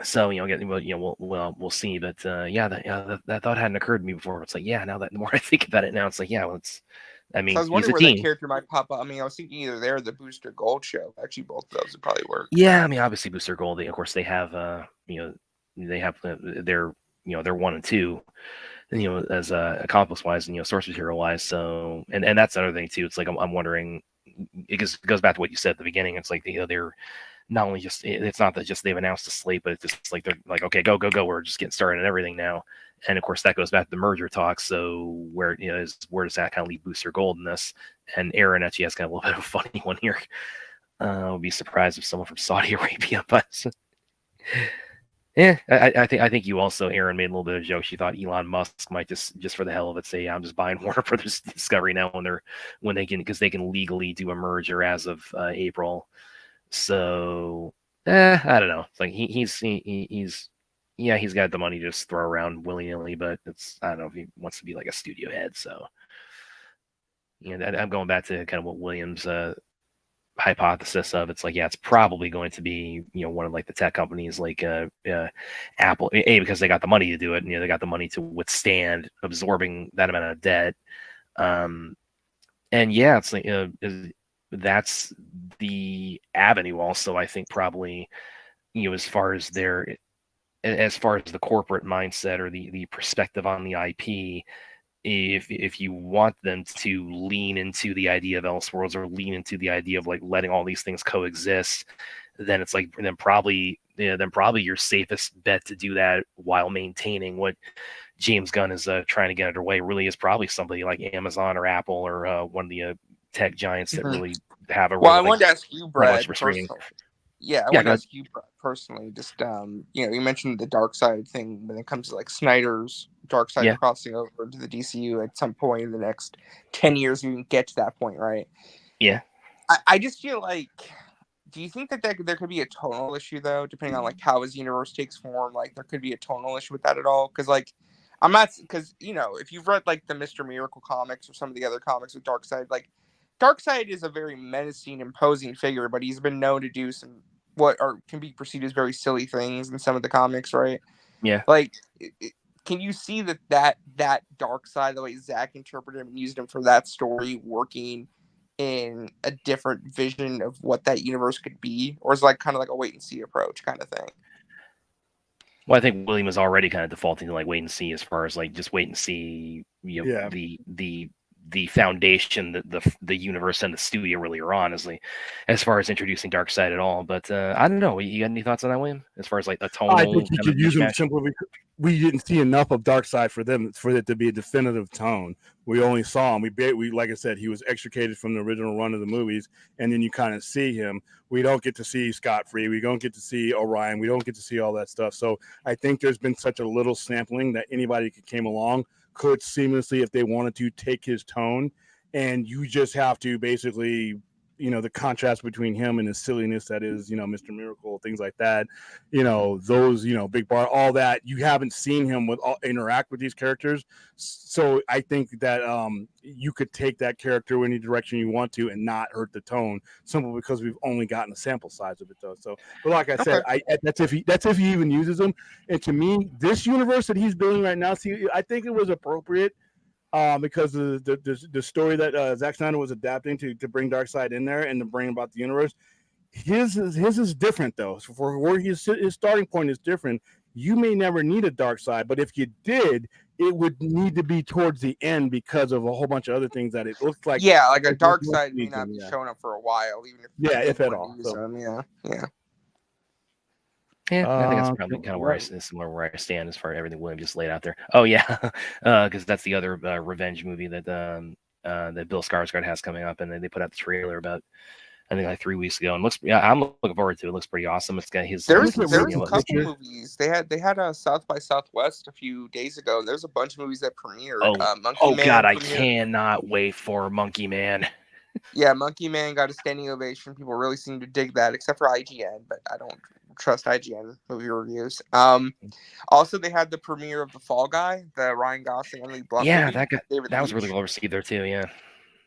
So we'll see, but that thought hadn't occurred to me before. It's now that the more I think about it now, it's I mean, so I was wondering where that character might pop up. I mean, I was thinking either there or the Booster Gold show. Actually, both of those would probably work. Yeah, I mean, obviously Booster Gold. Of course, they have they have their 1 and 2. As comic books wise and source material wise. So and that's another thing too. It's I'm wondering. It goes back to what you said at the beginning. It's they're not only just. It's not that just they've announced a slate, but it's just they're okay, go. We're just getting started and everything now. And of course that goes back to the merger talk. So where does that kind of leave Booster Gold in this? And Aaron actually has kind of a little bit of a funny one here. I'll be surprised if someone from Saudi Arabia, but. Yeah, I think you also, Aaron, made a little bit of a joke. She thought Elon Musk might just for the hell of it say, I'm just buying Warner Brothers Discovery now when they can, because they can legally do a merger as of April. So I don't know. It's he's got the money to just throw around willy nilly, but I don't know if he wants to be like a studio head. So I'm going back to kind of what Williams hypothesis of it's it's probably going to be one of the tech companies like Apple, because they got the money to do it, and they got the money to withstand absorbing that amount of debt, And yeah, it's like that's the avenue. Also, I think probably as far as the corporate mindset or the perspective on the IP, if you want them to lean into the idea of Elseworlds or lean into the idea of like letting all these things coexist, then it's like then probably your safest bet to do that while maintaining what James Gunn is trying to get underway really is probably somebody like Amazon or Apple or one of the tech giants that Mhm. really have a Well, real I like wanted to ask you, knowledge Brad, for streaming. personally. Yeah, I Yeah, wanted go to ahead. ask you personally. Just you mentioned the dark side thing when it comes to like Snyder's dark side Yeah. crossing over into the DCU at some point in the next 10 years. You can get to that point, right? Yeah. I just feel like. Do you think that there could be a tonal issue though, depending on like how his universe takes form? Like there could be a tonal issue with that at all? Because like I'm not because if you've read like the Mr. Miracle comics or some of the other comics with Darkseid, like Darkseid is a very menacing, imposing figure, but he's been known to do some what are can be perceived as very silly things in some of the comics, right? Yeah. Like, can you see that dark side, the way Zach interpreted him and used him for that story, working in a different vision of what that universe could be, or is it like kind of like a wait and see approach kind of thing? Well, I think William is already kind of defaulting to like wait and see as far as like just wait and see, Yeah. the foundation that the universe and the studio really are on as far as introducing Darkseid at all. But I don't know. You got any thoughts on that, William? As far as like a I think tonal he kind of could use them mishmash? simply because we didn't see enough of Darkseid for it to be a definitive tone. We only saw him. We like I said, he was extricated from the original run of the movies, and then you kind of see him. We don't get to see Scott Free. We don't get to see Orion. We don't get to see all that stuff. So I think there's been such a little sampling that anybody who came along could seamlessly, if they wanted to, take his tone, and you just have to basically the contrast between him and his silliness that is Mr. Miracle, things like that, those Big Bar, all that. You haven't seen him interact with these characters, so I think that you could take that character any direction you want to and not hurt the tone, simply because we've only gotten a sample size of it though. So but like I said, Okay. that's if he even uses them. And to me, this universe that he's building right now, see, I think it was appropriate because of the story that Zack Snyder was adapting to bring Darkseid in there and to bring about the universe. His is different though. So for where his starting point is different. You may never need a Darkseid, but if you did, it would need to be towards the end because of a whole bunch of other things that it looks like. Yeah, like a It dark wants side to may be not done, be yeah, showing up for a while, even if yeah, they if at wanted to all. use So, them. Yeah, yeah. Yeah, I think that's uh, probably kind of where similar where I stand as far as everything William just laid out there. Oh yeah, because that's the other revenge movie that Bill Skarsgård has coming up, and then they put out the trailer about I think like 3 weeks ago, and I'm looking forward to it. It looks pretty awesome. It's got I There's looked at there's a recent couple pictures. movies they had a South by Southwest a few days ago. There's a bunch of movies that premiered. Monkey Oh God, Man I premiered. cannot wait for Monkey Man. Yeah, Monkey Man got a standing ovation. People really seem to dig that, except for IGN, but I don't trust IGN movie reviews. Also they had the premiere of The Fall Guy, the Ryan Gosling Emily Blunt Yeah, movie at David that was really Leitch. well received there too. Yeah,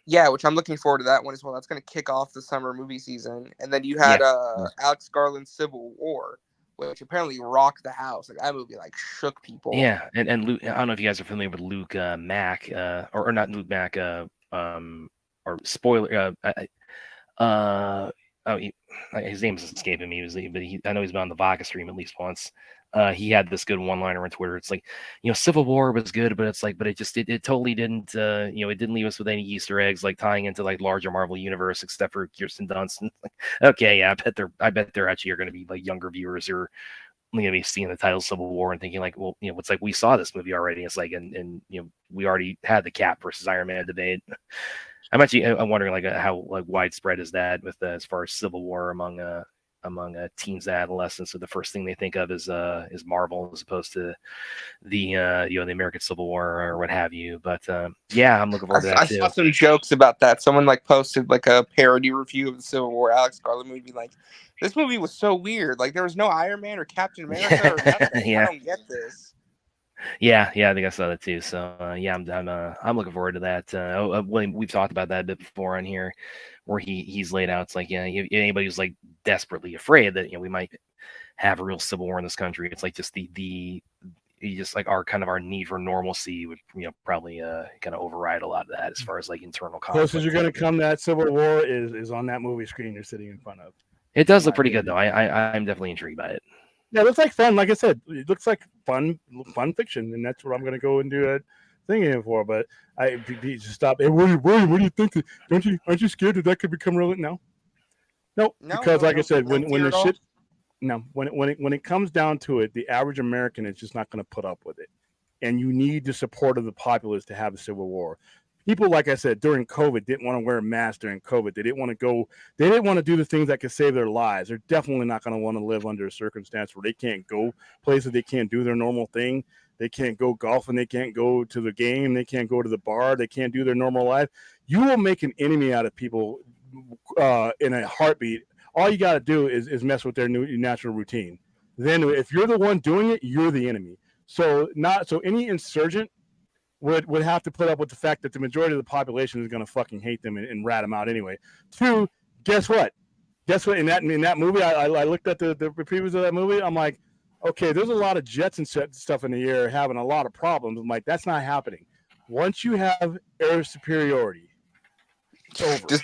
Yeah, which I'm looking forward to that one as well. That's going to kick off the summer movie season. And then you had yeah, Alex Garland's Civil War, which apparently rocked the house. Like that movie, like shook people. yeah. And Luke, I don't know if you guys are familiar with Luke Mack, or not Luke Mack, or spoiler, oh, his name is escaping me. I know he's been on the Vodka stream at least once. He had this good one-liner on Twitter. It's like, Civil War was good, but it's like, but it totally didn't, it didn't leave us with any Easter eggs like tying into like larger Marvel universe, except for Kirsten Dunst. And like, okay, yeah, I bet there actually are going to be like younger viewers who are going to be seeing the title Civil War and thinking like, well, it's like we saw this movie already. It's like, and we already had the Cap versus Iron Man debate. I'm wondering like how like widespread is that with as far as Civil War among teens and adolescents. So the first thing they think of is Marvel as opposed to the the American Civil War or what have you. But yeah, I'm looking forward to that I saw too. some jokes about that. Someone like posted like a parody review of the Civil War Alex Garland movie. Like, this movie was so weird. Like there was no Iron Man or Captain America or nothing. I Yeah. don't get this. Yeah, I think I saw that too. So yeah, I'm looking forward to that. William, we've talked about that a bit before on here, where he's laid out. It's like anybody who's like desperately afraid that we might have a real civil war in this country. It's like just you just like our kind of our need for normalcy would probably kind of override a lot of that as far as like internal conflict. Closest you're going to come to that Civil War is on that movie screen you're sitting in front of. It does look pretty good though. I'm definitely intrigued by it. Yeah, it looks like fun. Like I said, it looks like fun fiction, and that's what I'm going to go and do a thing in for. But just stop. Hey, what do you think? Aren't you scared that could become real? No, because like I said, when the shit, when it comes down to it, the average American is just not going to put up with it, and you need the support of the populace to have a civil war. People, like I said, during COVID didn't want to wear a mask during COVID. They didn't want to go. They didn't want to do the things that could save their lives. They're definitely not going to want to live under a circumstance where they can't go places. They can't do their normal thing. They can't go golfing. They can't go to the game. They can't go to the bar. They can't do their normal life. You will make an enemy out of people in a heartbeat. All you got to do is mess with their natural routine. Then if you're the one doing it, you're the enemy. So any insurgent would have to put up with the fact that the majority of the population is going to fucking hate them and rat them out anyway. Two, guess what? In that movie, I looked at the previews of that movie. I'm like, okay, there's a lot of jets and stuff in the air having a lot of problems. I'm like, that's not happening. Once you have air superiority, it's over.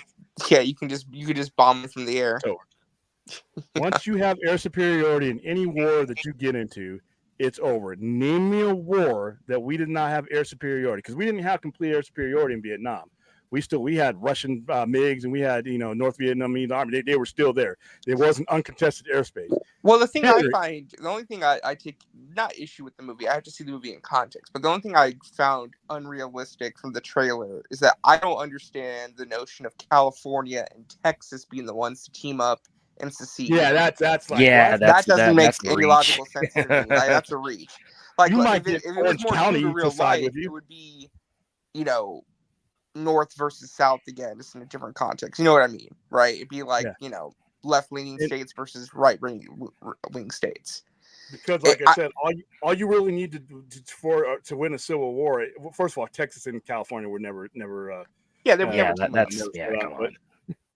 You can just bomb it from the air. It's over. Once you have air superiority in any war that you get into, it's over. Name me a war that we did not have air superiority, because we didn't have complete air superiority in Vietnam. We had Russian MiGs, and we had North Vietnamese army. They were still there. There wasn't uncontested airspace. Well, the only thing I take not issue with the movie, I have to see the movie in context, but the only thing I found unrealistic from the trailer is that I don't understand the notion of California and Texas being the ones to team up and secede. Yeah, that's like, that doesn't make any logical sense to me. Like, that's a reach. Like, if it was more true to real life, it would be, North versus South again, just in a different context. You know what I mean, right? It'd be like, left-leaning states versus right-wing states. Because, like I said, all you really need to win a civil war. First of all, Texas and California were never.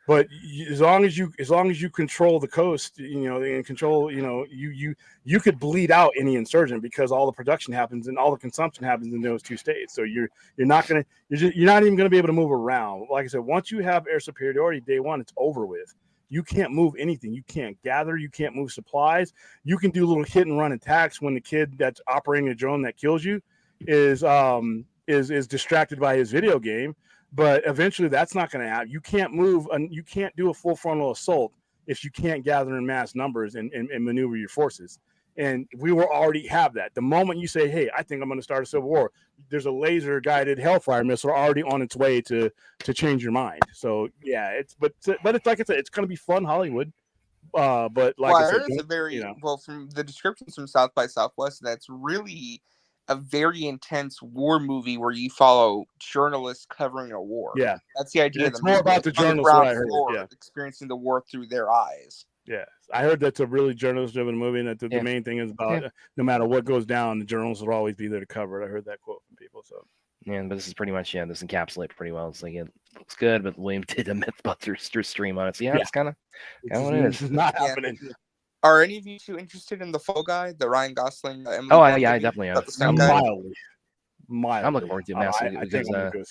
But as long as you control the coast, and control, you could bleed out any insurgent, because all the production happens and all the consumption happens in those two states. So you're not even gonna be able to move around. Like I said, once you have air superiority day one, it's over with. You can't move anything. You can't gather. You can't move supplies. You can do little hit and run attacks when the kid that's operating a drone that kills you is distracted by his video game. But eventually that's not going to happen. You can't move, and you can't do a full frontal assault if you can't gather in mass numbers and maneuver your forces. And we will already have that. The moment you say, hey, I think I'm going to start a civil war, there's a laser guided Hellfire missile already on its way to change your mind. So yeah, but it's like I said, it's going to be fun Hollywood. But like I said, it's from the descriptions from South by Southwest, that's really a very intense war movie where you follow journalists covering a war. Yeah, that's the idea. It's more about the journalists that I heard. Yeah, experiencing the war through their eyes. Yeah, I heard that's a really journalist-driven movie, and that the main thing is about no matter what goes down, the journalists will always be there to cover it. I heard that quote from people. So yeah, but this is pretty much this encapsulates pretty well. It's like it looks good, but William did a MythBusters stream on it. So it's kind of what it is. This is not happening. Are any of you two interested in The Fall Guy, the Ryan Gosling? I definitely am. Mildly. I'm looking forward to it massively because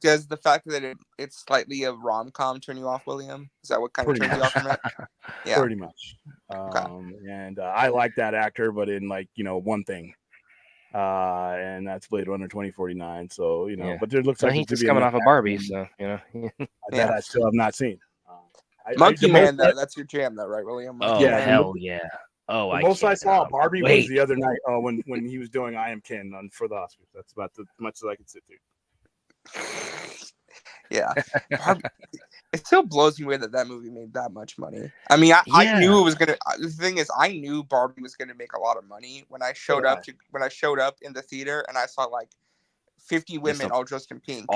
does the fact that it's slightly a rom-com turn you off, William? Is that what kind of turns you off from it? Yeah, pretty much. And I like that actor, but in one thing, and that's Blade Runner 2049. So but there looks like he's just coming off of Barbie, so that I still have not seen. Monkey Man, that's your jam, though, right, William? Oh, yeah, hell yeah. Oh, the most I saw Barbie was the other night when he was doing I Am Ken for the Oscars. That's about as much as I could sit through. Yeah. It still blows me away that movie made that much money. I mean, I knew it was going to – the thing is, I knew Barbie was going to make a lot of money when I showed up in the theater and I saw like 50 women all dressed in pink.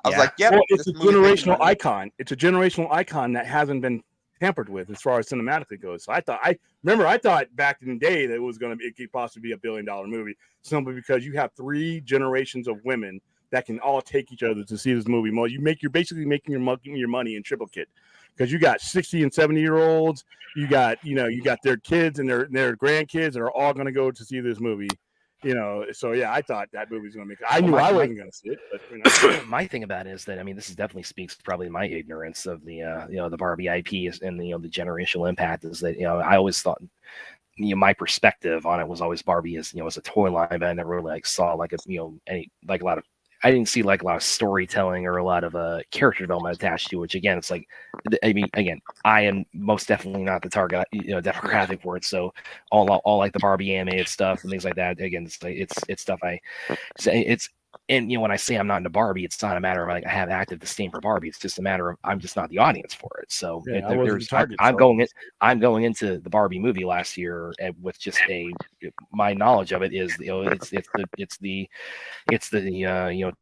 I was like, it's a generational icon. It's a generational icon that hasn't been tampered with as far as cinematically goes. So I thought back in the day that it could possibly be $1 billion movie, simply because you have 3 generations of women that can all take each other to see this movie. Well, you're basically making your money in triplicate because you got 60 and 70-year-olds, you got their kids and their grandkids that are all going to go to see this movie. So yeah, I thought that movie was going to make. I knew I wasn't going to see it, but my thing about it is that this is definitely speaks probably my ignorance of the the Barbie IP and the generational impact is that I always thought my perspective on it was always Barbie as as a toy line, but I never really saw a lot of. I didn't see a lot of storytelling or a lot of character development attached to it, which again, it's again, I am most definitely not the target demographic for it. So all like the Barbie animated stuff and things like that. Again, it's stuff and when I say I'm not into Barbie, it's not a matter of I have active disdain for Barbie. It's just a matter of I'm just not the audience for it. So I'm going into the Barbie movie last year with just my knowledge of it is it's the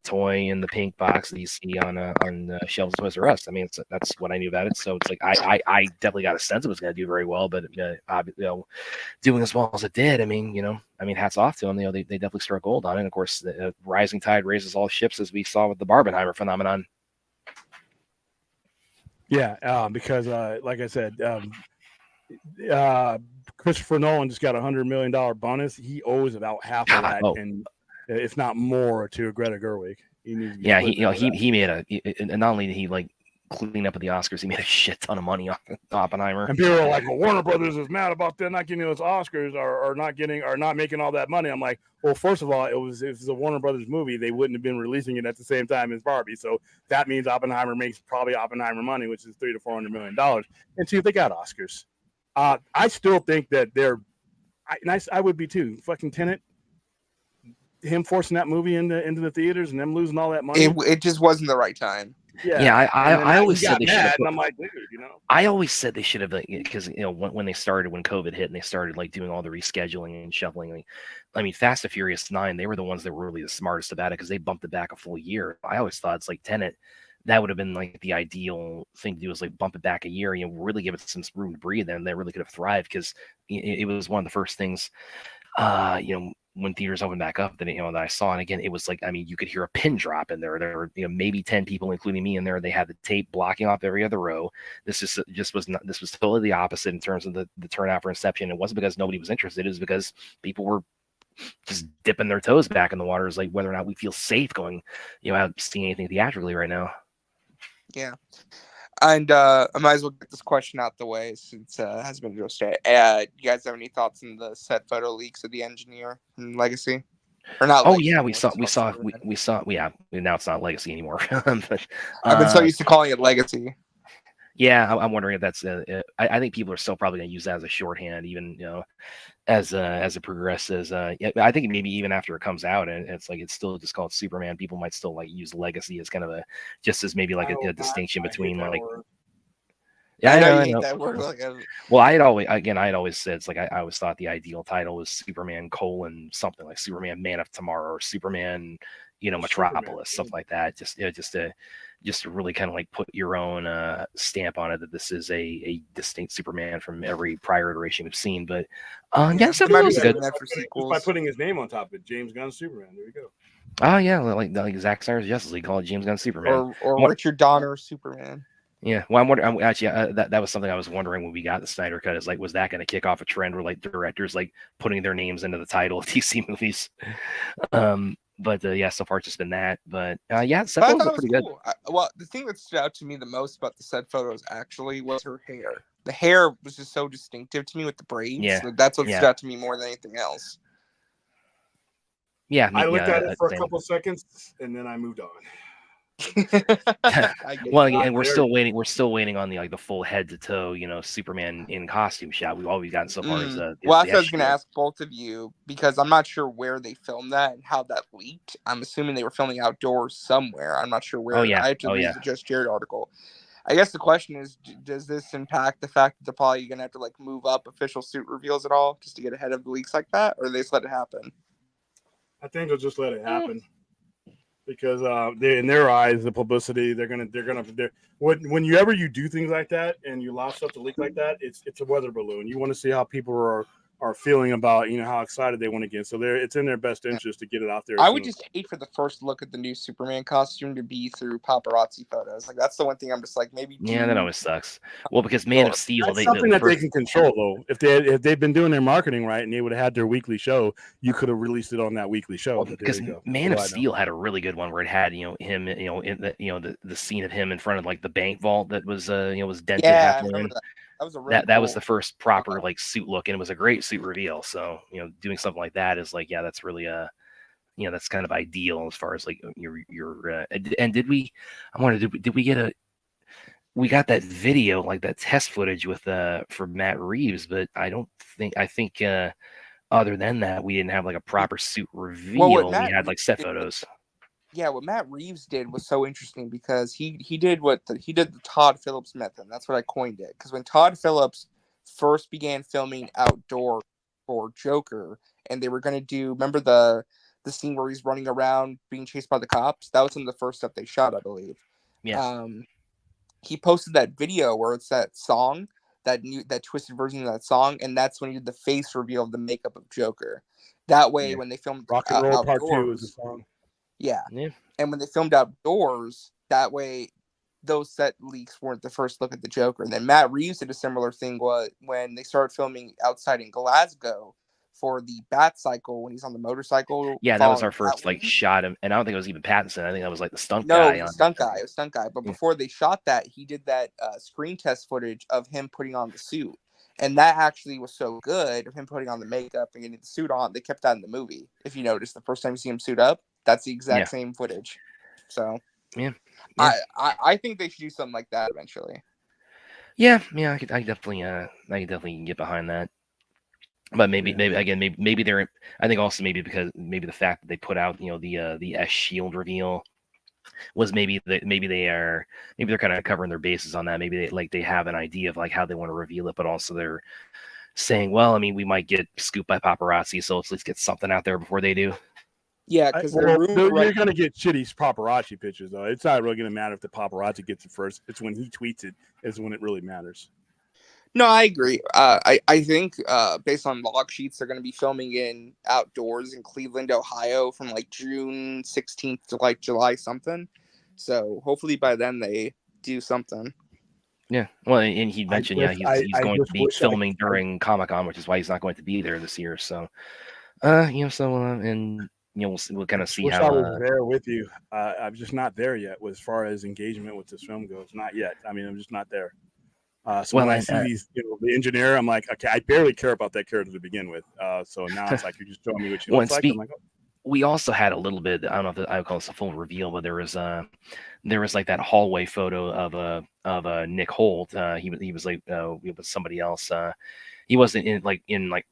toy in the pink box that you see on shelves of Toys R Us. That's what I knew about it. So it's I definitely got a sense it was going to do very well, but doing as well as it did. Hats off to them. They definitely struck gold on it. And of course, the rising tide raises all ships, as we saw with the Barbenheimer phenomenon. Yeah, because like I said, Christopher Nolan just got $100 million bonus. He owes about half of that, and if not more, to Greta Gerwig. He made and not only did he clean up at the Oscars, he made a shit ton of money off Oppenheimer. And people are like, well, Warner Brothers is mad about them not getting those Oscars or not making all that money. I'm like, well, first of all, if it was a Warner Brothers movie, they wouldn't have been releasing it at the same time as Barbie. So that means Oppenheimer makes probably Oppenheimer money, which is $300 to $400 million. And see if they got Oscars. I still think that I would be too. Fucking Tenet, him forcing that movie into the theaters and them losing all that money. It just wasn't the right time. Yeah, I always said they should have. And I'm like, dude, I always said they should have, because when they started, when COVID hit and they started doing all the rescheduling and shuffling. Fast and Furious 9, they were the ones that were really the smartest about it because they bumped it back a full year. I always thought it's like Tenet, that would have been the ideal thing to do is bump it back a year, really give it some room to breathe, and they really could have thrived because it was one of the first things, when theaters opened back up that that I saw. And again, it was you could hear a pin drop in there. There were maybe 10 people, including me, in there. They had the tape blocking off every other row. This was totally the opposite in terms of the turnout for Inception. It wasn't because nobody was interested. It was because people were just dipping their toes back in the waters, whether or not we feel safe going out seeing anything theatrically right now. Yeah. And I might as well get this question out the way since it has been addressed. You guys have any thoughts on the set photo leaks of the Engineer and Legacy? Or not? Oh yeah, we saw. Yeah, now it's not Legacy anymore. But, I've been so used to calling it Legacy. Yeah, I'm wondering if that's. I think people are still probably going to use that as a shorthand, even as it progresses. I think maybe even after it comes out and it's still just called Superman, people might still use Legacy as kind of just as maybe a distinction between Yeah, I know you hate that word. Well, I had always said it's I always thought the ideal title was Superman : something like Superman Man of Tomorrow or Superman, Metropolis, something like that. Just to really kind of put your own stamp on it that this is a distinct Superman from every prior iteration we've seen. But something was good. Just by putting his name on top of it, James Gunn Superman. There you go. Oh yeah, like Zack Snyder's Justice League, call it James Gunn Superman or Richard Donner Superman. Yeah, well, I'm wondering. That was something I was wondering when we got the Snyder Cut. Is was that going to kick off a trend where directors putting their names into the title of DC movies? But so far it's just been that. But set photos are pretty cool. Well, the thing that stood out to me the most about the set photos actually was her hair. The hair was just so distinctive to me with the braids. Yeah, that's what stood out to me more than anything else. Yeah, I looked at it for a couple of seconds and then I moved on. Well, and we're still waiting. We're still waiting on the full head to toe, Superman in costume shot. All we've gotten so far is well, that's what I was going to ask both of you because I'm not sure where they filmed that and how that leaked. I'm assuming they were filming outdoors somewhere. I'm not sure where. Oh yeah. I have to read the Just Jared article. I guess the question is, does this impact the fact that they're probably going to have to move up official suit reveals at all just to get ahead of the leaks like that, or they just let it happen? I think they'll just let it happen. Because in their eyes, the publicity, whenever you do things like that and you allow stuff to leak like that, it's a weather balloon. You want to see how people are feeling about how excited they want to get. So it's in their best interest to get it out there. I would just hate for the first look at the new Superman costume to be through paparazzi photos. Like that's the one thing I'm just like maybe. Yeah, that always sucks. Well, because Man of Steel, that's something that they can control though. If they've been doing their marketing right and they would have had their weekly show, you could have released it on that weekly show. Well, because Man of Steel had a really good one where it had him in the scene of him in front of like the bank vault that was was dented halfway in. That was a really that was the first proper like suit look, and it was a great suit reveal. So doing something like that is like, yeah, that's really that's kind of ideal as far as like your and did we got that video, like that test footage with for Matt Reeves, but I think other than that we didn't have like a proper suit reveal. We had like set photos. Yeah, what Matt Reeves did was so interesting because he did the Todd Phillips method. That's what I coined it. Because when Todd Phillips first began filming outdoor for Joker, and they were going to do, remember the scene where he's running around being chased by the cops? That was some of the first stuff they shot, I believe. Yeah. He posted that video where it's that song, that twisted version of that song, and that's when he did the face reveal of the makeup of Joker. That way, when they filmed Rock and Roll outdoors, Part 2 is the song. Yeah. And when they filmed outdoors, that way those set leaks weren't the first look at the Joker. And then Matt Reeves did a similar thing when they started filming outside in Glasgow for the Bat Cycle when he's on the motorcycle. Yeah, that was our first like shot him, and I don't think it was even Pattinson. I think that was like the stunt guy. No, it was stunt guy. But before they shot that, he did that screen test footage of him putting on the suit. And that actually was so good of him putting on the makeup and getting the suit on. They kept that in the movie. If you notice, the first time you see him suit up, that's the exact same footage. So I think they should do something like that eventually. Yeah, I could definitely get behind that. But maybe they're. I think also maybe because maybe the fact that they put out the S Shield reveal was maybe they're kind of covering their bases on that. Maybe they have an idea of like how they want to reveal it, but also they're saying, well, I mean, we might get scooped by paparazzi, so let's get something out there before they do. Yeah, because you're going to get shitty paparazzi pictures, though. It's not really going to matter if the paparazzi gets it first. It's when he tweets it is when it really matters. No, I agree. I think based on log sheets, they're going to be filming in outdoors in Cleveland, Ohio from like June 16th to like July something. So hopefully by then they do something. Yeah. Well, and he mentioned, he's going to be filming during Comic-Con, which is why he's not going to be there this year. So, and we'll kind of see how. I was there with you. I'm just not there yet as far as engagement with this film goes. Not yet. I mean, I'm just not there. So when I see these, the engineer, I'm like, okay, I barely care about that character to begin with. So now it's like you're just showing me what you look like. I'm like, oh. We also had a little bit. I don't know if I would call this a full reveal, but there was like that hallway photo of Nick Holt. He was like with somebody else. He wasn't in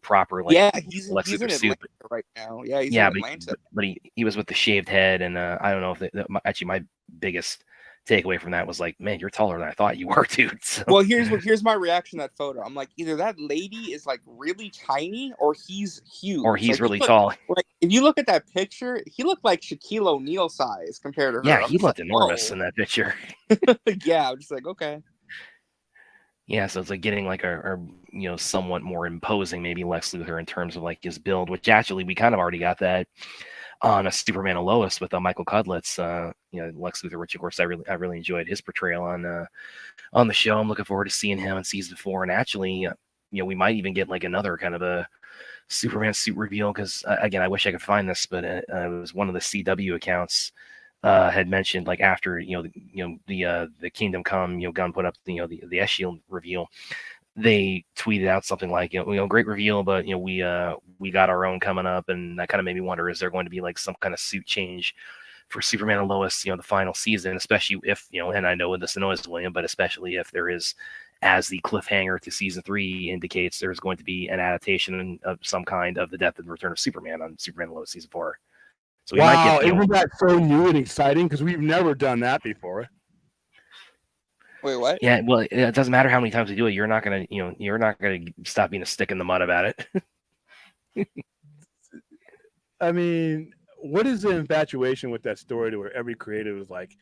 proper he's in Atlanta right now. Yeah, he's in Atlanta. But he was with the shaved head, and I don't know if actually my biggest takeaway from that was like, man, you're taller than I thought you were, dude. So. Well, here's my reaction to that photo. I'm like, either that lady is like really tiny, or he's huge, or he's really tall. Like, if you look at that picture, he looked like Shaquille O'Neal size compared to her. Yeah, he looked enormous in that picture. Yeah, I'm just like, okay. Yeah, so it's like getting like a somewhat more imposing maybe Lex Luthor in terms of like his build, which actually we kind of already got that on a Superman and Lois with Michael Cudlett's Lex Luthor, which of course I really enjoyed his portrayal on the show. I'm looking forward to seeing him in season 4, and actually we might even get like another kind of a Superman suit reveal, because again, I wish I could find this, but it was one of the CW accounts had mentioned like after the Kingdom Come Gunn put up the S Shield reveal, they tweeted out something like great reveal, but we got our own coming up, and that kind of made me wonder, is there going to be like some kind of suit change for Superman and Lois the final season, especially if and I know this annoys William, but especially if there is, as the cliffhanger to season 3 indicates, there's going to be an adaptation of some kind of the Death and Return of Superman on Superman and Lois season 4. So we might get, isn't that so new and exciting? Because we've never done that before. Wait, what? Yeah, well, it doesn't matter how many times we do it. You're not gonna stop being a stick in the mud about it. I mean, what is the infatuation with that story to where every creative is like,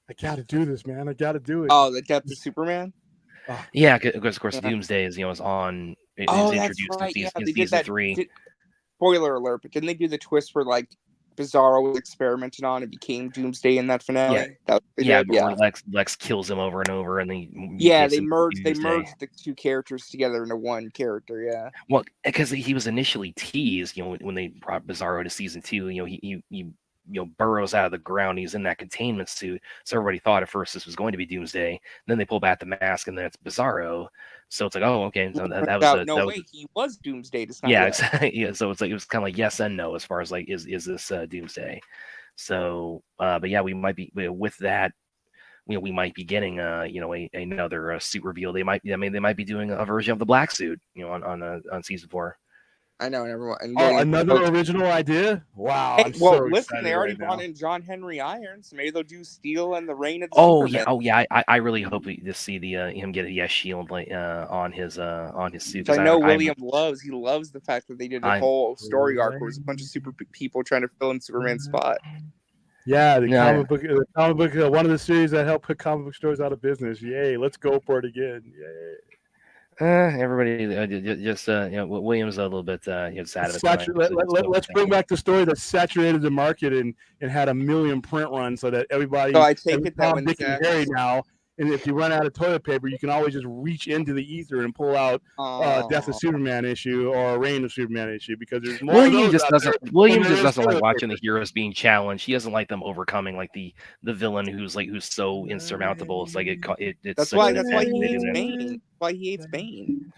I got to do this, man. I got to do it. Oh, the Death of Superman. Yeah, because of course Doomsday is is on Oh, that's introduced right. Yeah, in they did season that. 3. Spoiler alert, but didn't they do the twist where like Bizarro was experimented on and became Doomsday in that finale? Yeah. That what they Yeah, did? but Yeah. where Lex kills him over and over, and then he Yeah, mutates they into merged Doomsday. the two characters together into one character, yeah. Well, because he was initially teased, when they brought Bizarro to season 2, he burrows out of the ground. He's in that containment suit, so everybody thought at first this was going to be Doomsday. Then they pull back the mask, and then it's Bizarro. So it's like, oh, okay, so that was wait, he was Doomsday. Just not yeah, yet. exactly. Yeah, so it's like it was kind of like yes and no as far as like is this Doomsday? So, but yeah, we might be with that. We might be getting another suit reveal. They might be doing a version of the black suit, on season 4. I know, and everyone. And Oh, William, another original idea? Wow, hey, I'm well, so listen, excited they already right brought now. in John Henry Irons. Maybe they'll do Steel and the Reign of the Oh Superman. yeah, I really hope we just see the him get a shield on his suit. So I know William loves. He loves the fact that they did a whole story arc where it was a bunch of super people trying to fill in Superman's spot. Yeah, the No, comic book, one of the series that helped put comic book stores out of business. Yay, let's go for it again. Yay. everybody William's a little bit sad of it. Let's bring back the story that saturated the market and had a million print runs so that everybody. So I take it that Tom, when Dick, and Harry now, and if you run out of toilet paper, you can always just reach into the ether and pull out Death of Superman issue or a Reign of Superman issue because there's more. William just doesn't like watching the heroes being challenged. He doesn't like them overcoming like the villain who's so insurmountable. It's like it's that's why he hates Bane. Why he hates Bane.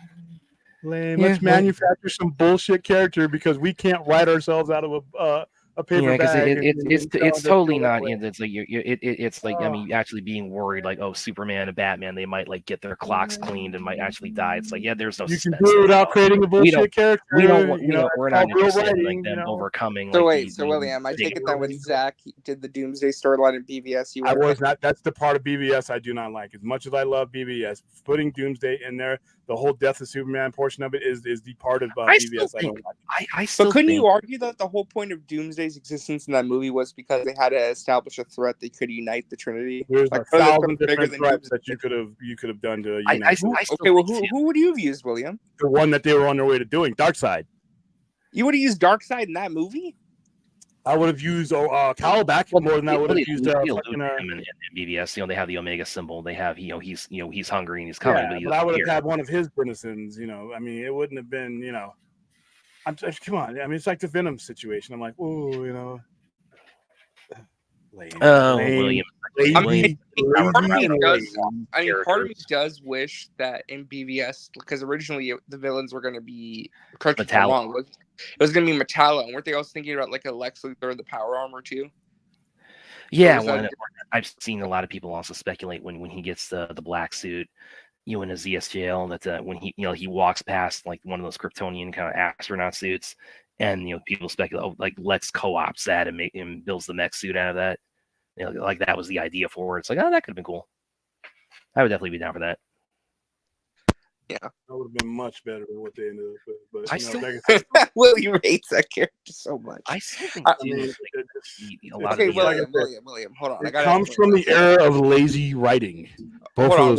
Lame. Let's manufacture some bullshit character because we can't write ourselves out of a paper bag. It's totally not. It's like it's like I mean, actually being worried like, oh, Superman and Batman, they might like get their clocks cleaned and might actually die. It's like, yeah, there's no. You can do it without creating a bullshit character. We're not interested in like them overcoming. So wait, William, I take it that when Zach did the Doomsday storyline in BVS, I was not. That's the part of BVS I do not like. As much as I love BVS, putting Doomsday in there, the whole Death of Superman portion of it is the part of BVS I don't like. But couldn't you argue that the whole point of Doomsday's existence in that movie was because they had to establish a threat that could unite the Trinity? There's like 1,000 different threats that you could have done to unite. Okay, well, who would you have used, William? The one that they were on their way to doing, Darkseid. You would have used Darkseid in that movie? I would have used Calibac more than I would have used him in BVS. They have the Omega symbol. They have he's hungry and he's coming. Yeah, but I would have had one of his denizens. I mean, it wouldn't have been. Come on. I mean, it's like the Venom situation. I'm like, oh, lame. William. Part of me does wish that in BVS, because originally the villains were going to be Metallo. It was going to be Metallo. And weren't they also thinking about like a Lex Luthor, the power armor too? Yeah, I've seen a lot of people also speculate when he gets the black suit, in a ZSJL, that when he walks past like one of those Kryptonian kind of astronaut suits, and people speculate, like Lex co-ops that and builds the mech suit out of that. Like that was the idea for it. It's like, oh, that could have been cool. I would definitely be down for that. Yeah, that would have been much better than what they ended up with. But I still William hates that character so much. I still think William, hold on. It comes from the era of lazy writing. Hold on,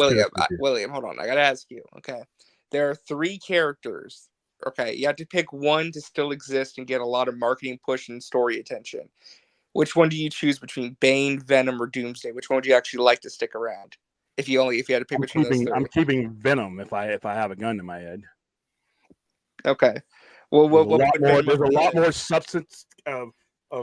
William, hold on. I gotta ask you. Okay, there are 3 characters. Okay, you have to pick one to still exist and get a lot of marketing push and story attention. Which one do you choose between Bane, Venom, or Doomsday? Which one would you actually like to stick around? If you had to pick between those 3. I'm keeping Venom if I have a gun to my head. Okay. Well, there's a lot more substance of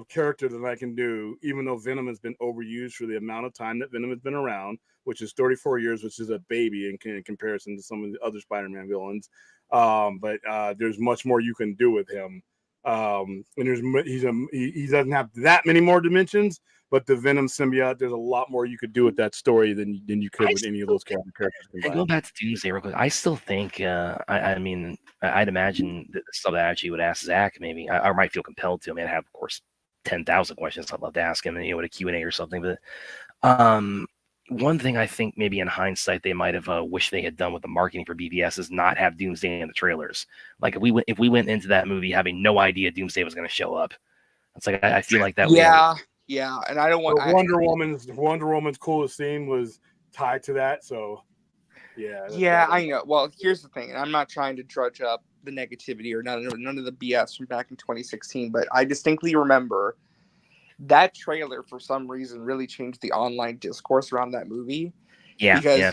character than I can do, even though Venom has been overused for the amount of time that Venom has been around, which is 34 years, which is a baby in comparison to some of the other Spider-Man villains. But there's much more you can do with him. And he doesn't have that many more dimensions, but the Venom symbiote, there's a lot more you could do with that story than you could with any of those characters. Go back to Doomsday real quick. I still think, I mean, I'd imagine that stuff that I actually would ask Zach, maybe, I might feel compelled to. I mean, I have, of course, 10,000 questions I'd love to ask him, with a Q&A or something. But one thing I think maybe in hindsight they might have wished they had done with the marketing for BVS is not have Doomsday in the trailers. Like if we went into that movie having no idea Doomsday was going to show up, it's like I feel like that. Yeah, and I don't want Wonder Woman's coolest scene was tied to that. So Yeah, I know. Well, here's the thing, and I'm not trying to drudge up the negativity or none of the BS from back in 2016, but I distinctly remember that trailer for some reason really changed the online discourse around that movie. Yeah, because yeah.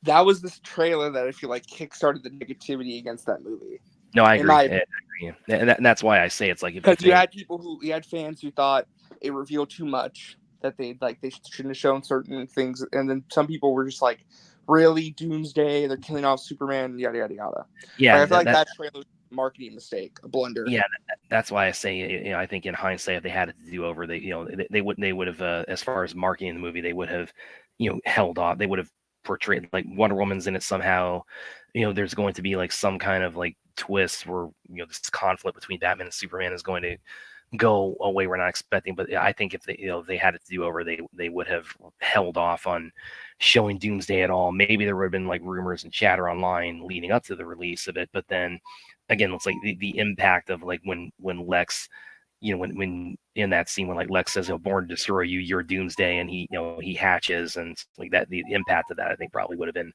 that was this trailer that I feel like kickstarted the negativity against that movie. No, I agree. I agree. And that's why I say it's like because you had fans who thought it revealed too much, that they shouldn't have shown certain things, and then some people were just like, really, Doomsday, they're killing off Superman, yada yada yada. Yeah, like, I feel like that trailer was a marketing mistake, a blunder. Yeah, that's why I say, I think in hindsight, if they had it to do over, they would have, as far as marketing the movie, they would have, held off. They would have portrayed like Wonder Woman's in it somehow. There's going to be like some kind of like twist where this conflict between Batman and Superman is going to go away we're not expecting. But I think if they had it to do over, they would have held off on showing Doomsday at all. Maybe there would have been like rumors and chatter online leading up to the release of it, but then again, it's like the impact of like when Lex, when in that scene when like Lex says, "Born to destroy you, you're Doomsday," and he hatches, and like that, the impact of that I think probably would have been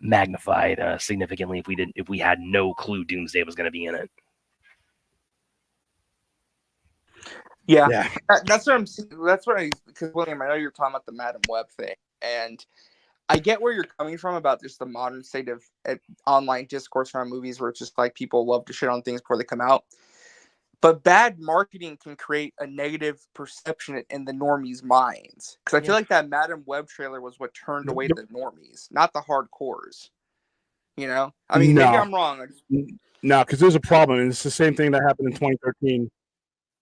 magnified significantly if we had no clue Doomsday was going to be in it. Yeah. That's what I'm saying. Because William, I know you're talking about the Madam Web thing, and I get where you're coming from about just the modern state of online discourse around movies, where it's just like people love to shit on things before they come out. But bad marketing can create a negative perception in the normies' minds. Because I feel like that Madam Web trailer was what turned away the normies, not the hardcores. I mean, maybe I'm wrong. No, because there's a problem, and it's the same thing that happened in 2013.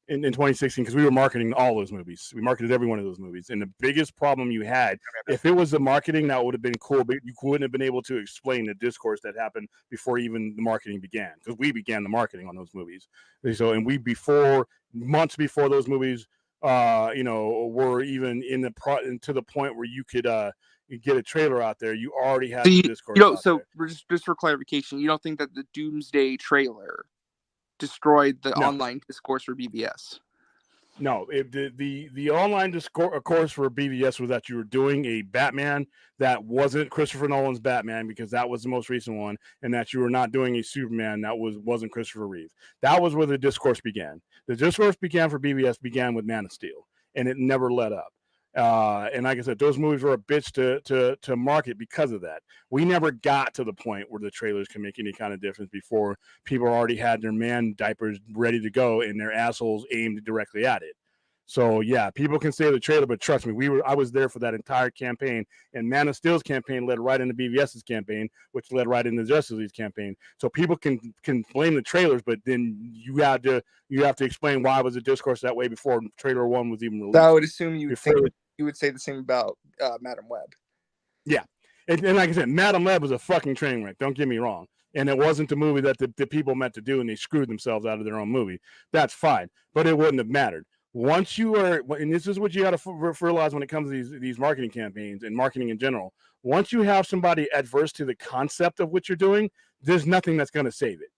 In 2016, because we were marketing all those movies. We marketed every one of those movies. And the biggest problem you had, if it was the marketing, that would have been cool, but you wouldn't have been able to explain the discourse that happened before even the marketing began, because we began the marketing on those movies. So, and months before those movies, were even to the point where you could get a trailer out there. You already had the discourse out there. Just for clarification, you don't think that the Doomsday trailer destroyed the online discourse for BVS? No, the online discourse for BVS was that you were doing a Batman that wasn't Christopher Nolan's Batman, because that was the most recent one, and that you were not doing a Superman that wasn't Christopher Reeve. That was where the discourse began. The discourse began for BVS began with Man of Steel, and it never let up. And like I said, those movies were a bitch to market because of that. We never got to the point where the trailers can make any kind of difference before people already had their man diapers ready to go and their assholes aimed directly at it. So yeah, people can say the trailer, but trust me, I was there for that entire campaign, and Man of Steel's campaign led right into BVS's campaign, which led right into Justice League's campaign. So people can blame the trailers, but then you have to explain why was the discourse that way before trailer one was even released. I would assume you would say the same about Madam Web. Yeah, and like I said, Madam Web was a fucking train wreck. Don't get me wrong. And it wasn't the movie that the people meant to do, and they screwed themselves out of their own movie. That's fine, but it wouldn't have mattered. Once you are, and this is what you got to realize when it comes to these marketing campaigns and marketing in general, once you have somebody adverse to the concept of what you're doing, there's nothing that's going to save it.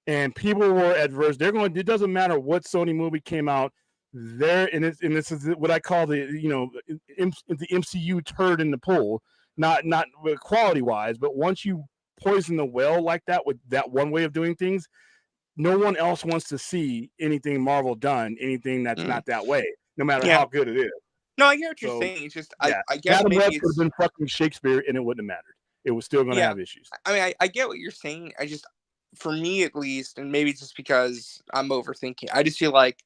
And people were adverse. It doesn't matter what Sony movie came out there, and this is what I call the MCU turd in the pool, not quality wise, but once you poison the well like that with that one way of doing things, no one else wants to see anything Marvel done, anything that's not that way, no matter how good it is. No, I get what you're saying. It's just, I guess Madam maybe Web could have been fucking Shakespeare, and it wouldn't have mattered. It was still going to have issues. I mean, I get what you're saying. I just, for me at least, and maybe it's just because I'm overthinking, I just feel like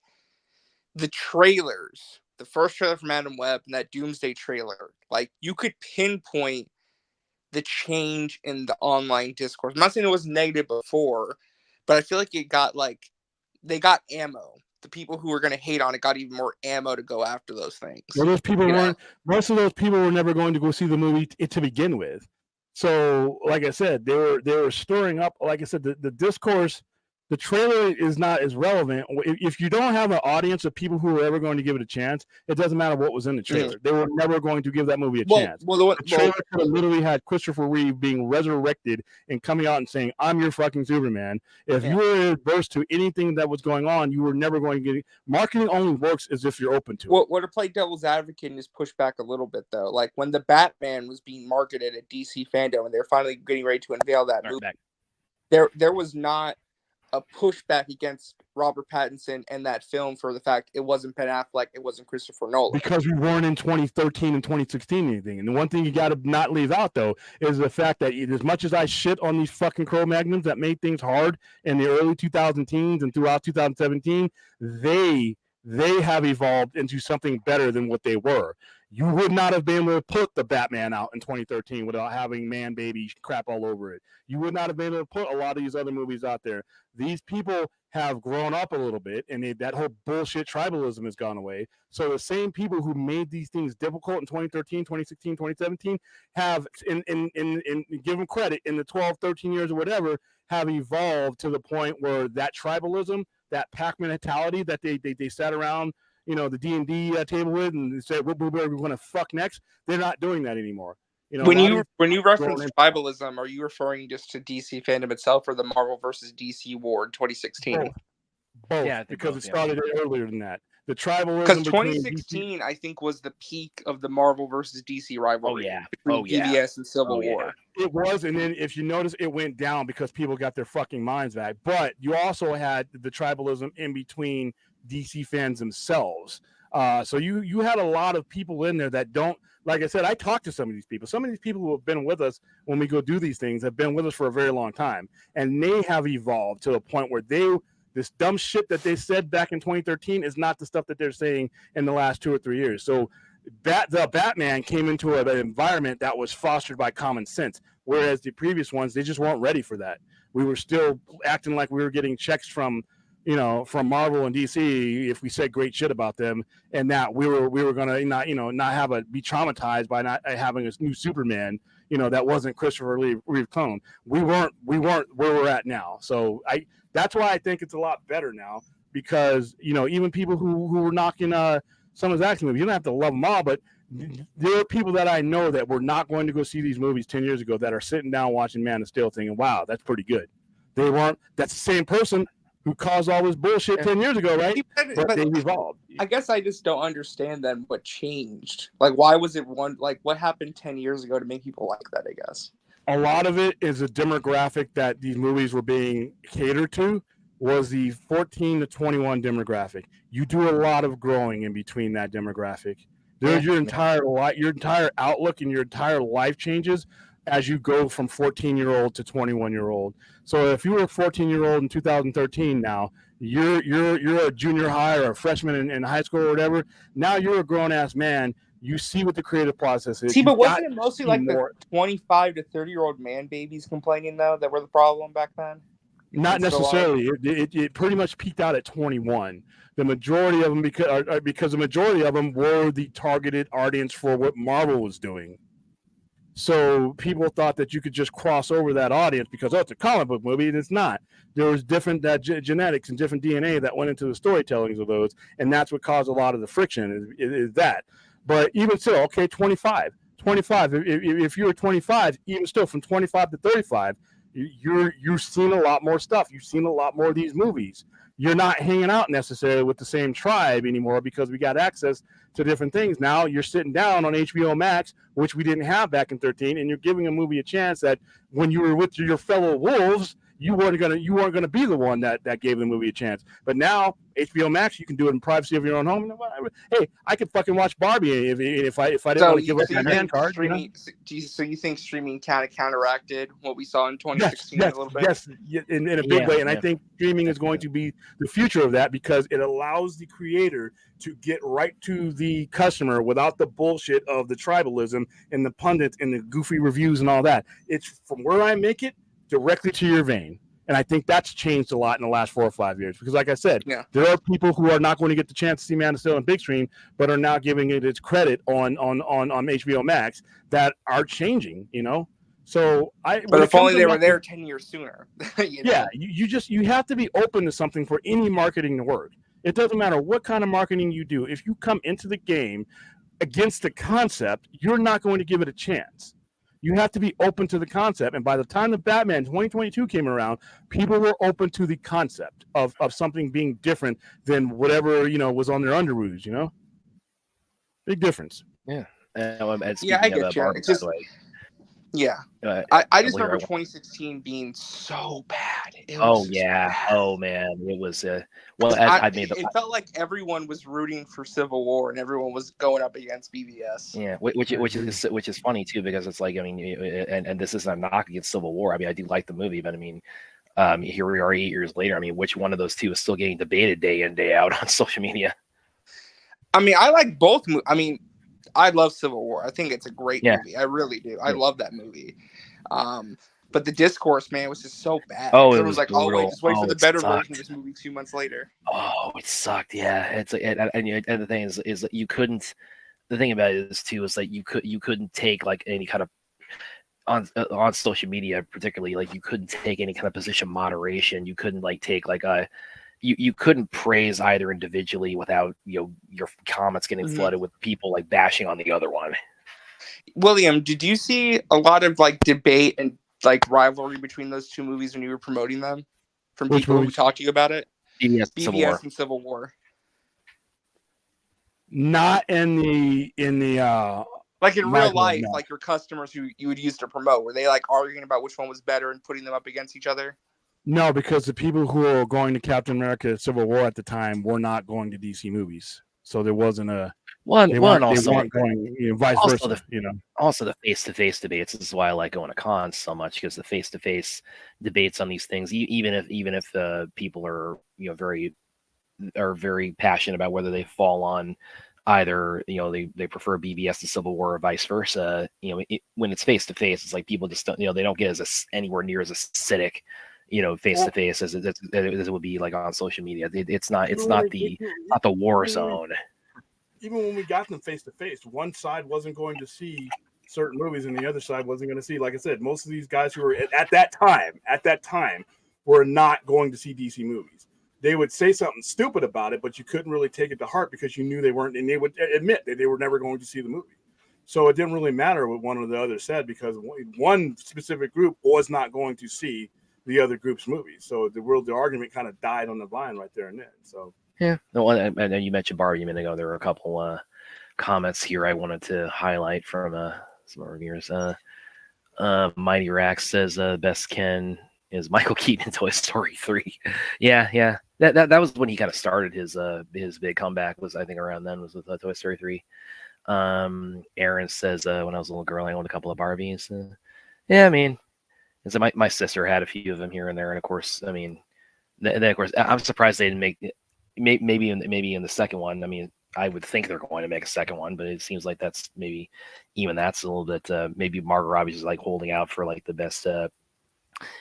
the trailers, the first trailer for Madam Web and that Doomsday trailer, like, you could pinpoint the change in the online discourse. I'm not saying it was negative before, but I feel like they got ammo. The people who were going to hate on it got even more ammo to go after those things. Well, those people most of those people were never going to go see the movie to begin with. So, like I said, they were stirring up. Like I said, the discourse The trailer is not as relevant. If you don't have an audience of people who are ever going to give it a chance, it doesn't matter what was in the trailer. They were never going to give that movie a chance. The trailer could have literally had Christopher Reeve being resurrected and coming out and saying, "I'm your fucking Superman." If you were adverse to anything that was going on, you were never going to get it. Marketing only works as if you're open to it. Well, to play devil's advocate and just push back a little bit, though, like when the Batman was being marketed at DC fandom and they're finally getting ready to unveil that movie, there was not a pushback against Robert Pattinson and that film for the fact it wasn't Ben Affleck, it wasn't Christopher Nolan. Because we weren't in 2013 and 2016 anything. And the one thing you got to not leave out, though, is the fact that as much as I shit on these fucking Cro-Magnons that made things hard in the early 2010s and throughout 2017, they have evolved into something better than what they were. You would not have been able to put the Batman out in 2013 without having man baby crap all over it. You would not have been able to put a lot of these other movies out there. These people have grown up a little bit, and that whole bullshit tribalism has gone away. So the same people who made these things difficult in 2013, 2016, 2017 have, in give them credit, in the 12, 13 years or whatever, have evolved to the point where that tribalism, that pack mentality that they sat around, the D&D table with and said, what movie are we going to fuck next? They're not doing that anymore. When you reference tribalism, are you referring just to DC fandom itself or the Marvel versus DC war in 2016? Both, Yeah, because it started earlier than that. The tribalism, because 2016, I think, was the peak of the Marvel versus DC rivalry between BVS and Civil War. It was, and then if you notice, it went down because people got their fucking minds back. But you also had the tribalism in between DC fans themselves. So you had a lot of people in there that don't, like I said, I talked to some of these people. Some of these people who have been with us when we go do these things have been with us for a very long time. And they have evolved to a point where this dumb shit that they said back in 2013 is not the stuff that they're saying in the last 2 or 3 years. So the Batman came into an environment that was fostered by common sense, whereas the previous ones, they just weren't ready for that. We were still acting like we were getting checks from Marvel and DC if we said great shit about them, and that we were gonna not be traumatized by not having a new Superman, that wasn't Christopher Reeve clone. We weren't where we're at now. So that's why I think it's a lot better now, because even people who were knocking some of his action movies, you don't have to love them all, but there are people that I know that were not going to go see these movies 10 years ago that are sitting down watching Man of Steel thinking, wow, that's pretty good. They weren't. That's the same person who caused all this bullshit 10 years ago, right? But they evolved. I guess I just don't understand then what changed. Like, why was it what happened 10 years ago to make people like that, I guess? A lot of it is a demographic that these movies were being catered to, was the 14 to 21 demographic. You do a lot of growing in between that demographic. Your entire outlook and your entire life changes as you go from 14-year-old to 21-year-old. So if you were a 14-year-old in 2013 now, you're a junior high or a freshman in high school or whatever. Now you're a grown-ass man. You see what the creative process is. See, but wasn't it mostly like the 25 to 30-year-old man babies complaining, though, that were the problem back then? Not necessarily. It pretty much peaked out at 21. The majority of them, because the majority of them were the targeted audience for what Marvel was doing. So people thought that you could just cross over that audience because, it's a comic book movie, and it's not. There was different genetics and different DNA that went into the storytellings of those, and that's what caused a lot of the friction is that. But even still, okay, 25. If you were 25, even still from 25 to 35, you've seen a lot more stuff. You've seen a lot more of these movies. You're not hanging out necessarily with the same tribe anymore because we got access to different things. Now you're sitting down on HBO Max, which we didn't have back in 13, and you're giving a movie a chance that when you were with your fellow wolves, you weren't gonna be the one that gave the movie a chance. But now HBO Max, you can do it in privacy of your own home. Hey, I could fucking watch Barbie if I didn't want to give up my man card. So you think streaming kind of counteracted what we saw in 2016 a little bit? Yes, in a big way. And I think streaming is going to be the future of that because it allows the creator to get right to the customer without the bullshit of the tribalism and the pundits and the goofy reviews and all that. It's from where I make it directly to your vein. And I think that's changed a lot in the last 4 or 5 years because, like I said, there are people who are not going to get the chance to see Man of Steel on big screen, but are now giving it its credit on HBO Max that are changing. So But when it if comes only to they were marketing, there 10 years sooner. yeah, you have to be open to something for any marketing to work. It doesn't matter what kind of marketing you do. If you come into the game against the concept, you're not going to give it a chance. You have to be open to the concept. And by the time the Batman 2022 came around, people were open to the concept of something being different than whatever, was on their underoos, Big difference. Yeah. And Yeah, I speaking of get you. Barbie, It's by just, the way, yeah. uh, I I just believe remember I. 2016 being so bad. It Oh was just yeah. bad. Oh man, it was. Well, I made the. It felt like everyone was rooting for Civil War and everyone was going up against BVS. Yeah, which is funny too, because it's like, I mean, and this isn't a knock against Civil War. I mean, I do like the movie, but I mean, here we are 8 years later. I mean, which one of those two is still getting debated day in, day out on social media? I mean, I like both. I mean, I love Civil War. I think it's a great Yeah. movie. I really do. I Yeah. love that movie. But the discourse, man, was just so bad. Oh, it Everyone was was like, "Oh, wait, brutal. just wait for Oh, the it better version of sucked. this movie 2 months later." Oh, it sucked. Yeah, it's like, and the thing is that you couldn't. The thing about it is too is that you couldn't take like any kind of on social media, particularly, like you couldn't take any kind of position moderation. You couldn't like take like a you couldn't praise either individually without your comments getting Mhm. flooded with people like bashing on the other one. William, did you see a lot of like debate and like rivalry between those two movies when you were promoting them from Which people who movies? talked to you about it? BBS Civil War. BVS and Civil War. Not in the Like in real Michael, life, no. like your customers who you would use to promote, were they like arguing about which one was better and putting them up against each other? No, because the people who were going to Captain America Civil War at the time were not going to DC movies. So there wasn't a they weren't going, vice also versa, Also the face-to-face debates. This is why I like going to cons so much, because the face-to-face debates on these things, even if people are very passionate about whether they fall on either they prefer BBS to Civil War or vice versa. When it's face-to-face, it's like people just don't, they don't get anywhere near as acidic face-to-face as it would be like on social media. It's not the war zone. Even when we got them face to face, one side wasn't going to see certain movies and the other side wasn't going to see. Like I said, most of these guys who were at that time were not going to see DC movies. They would say something stupid about it, but you couldn't really take it to heart because you knew they weren't, and they would admit that they were never going to see the movie. So it didn't really matter what one or the other said, because one specific group was not going to see the other group's movies. So the argument kind of died on the vine right there and then. So. Yeah. No, I know you mentioned Barbie a minute ago. There were a couple comments here I wanted to highlight from some reviewers. Mighty Rax says best Ken is Michael Keaton in Toy Story 3. Yeah. That was when he kind of started his big comeback, was I think around then, was with Toy Story 3. Aaron says when I was a little girl I owned a couple of Barbies. Yeah, I mean, so my sister had a few of them here and there, and of course, I mean, then of course I'm surprised they didn't make it. Maybe in the second one. I mean, I would think they're going to make a second one, but it seems like that's a little bit. Maybe Margot Robbie's like holding out for like the best,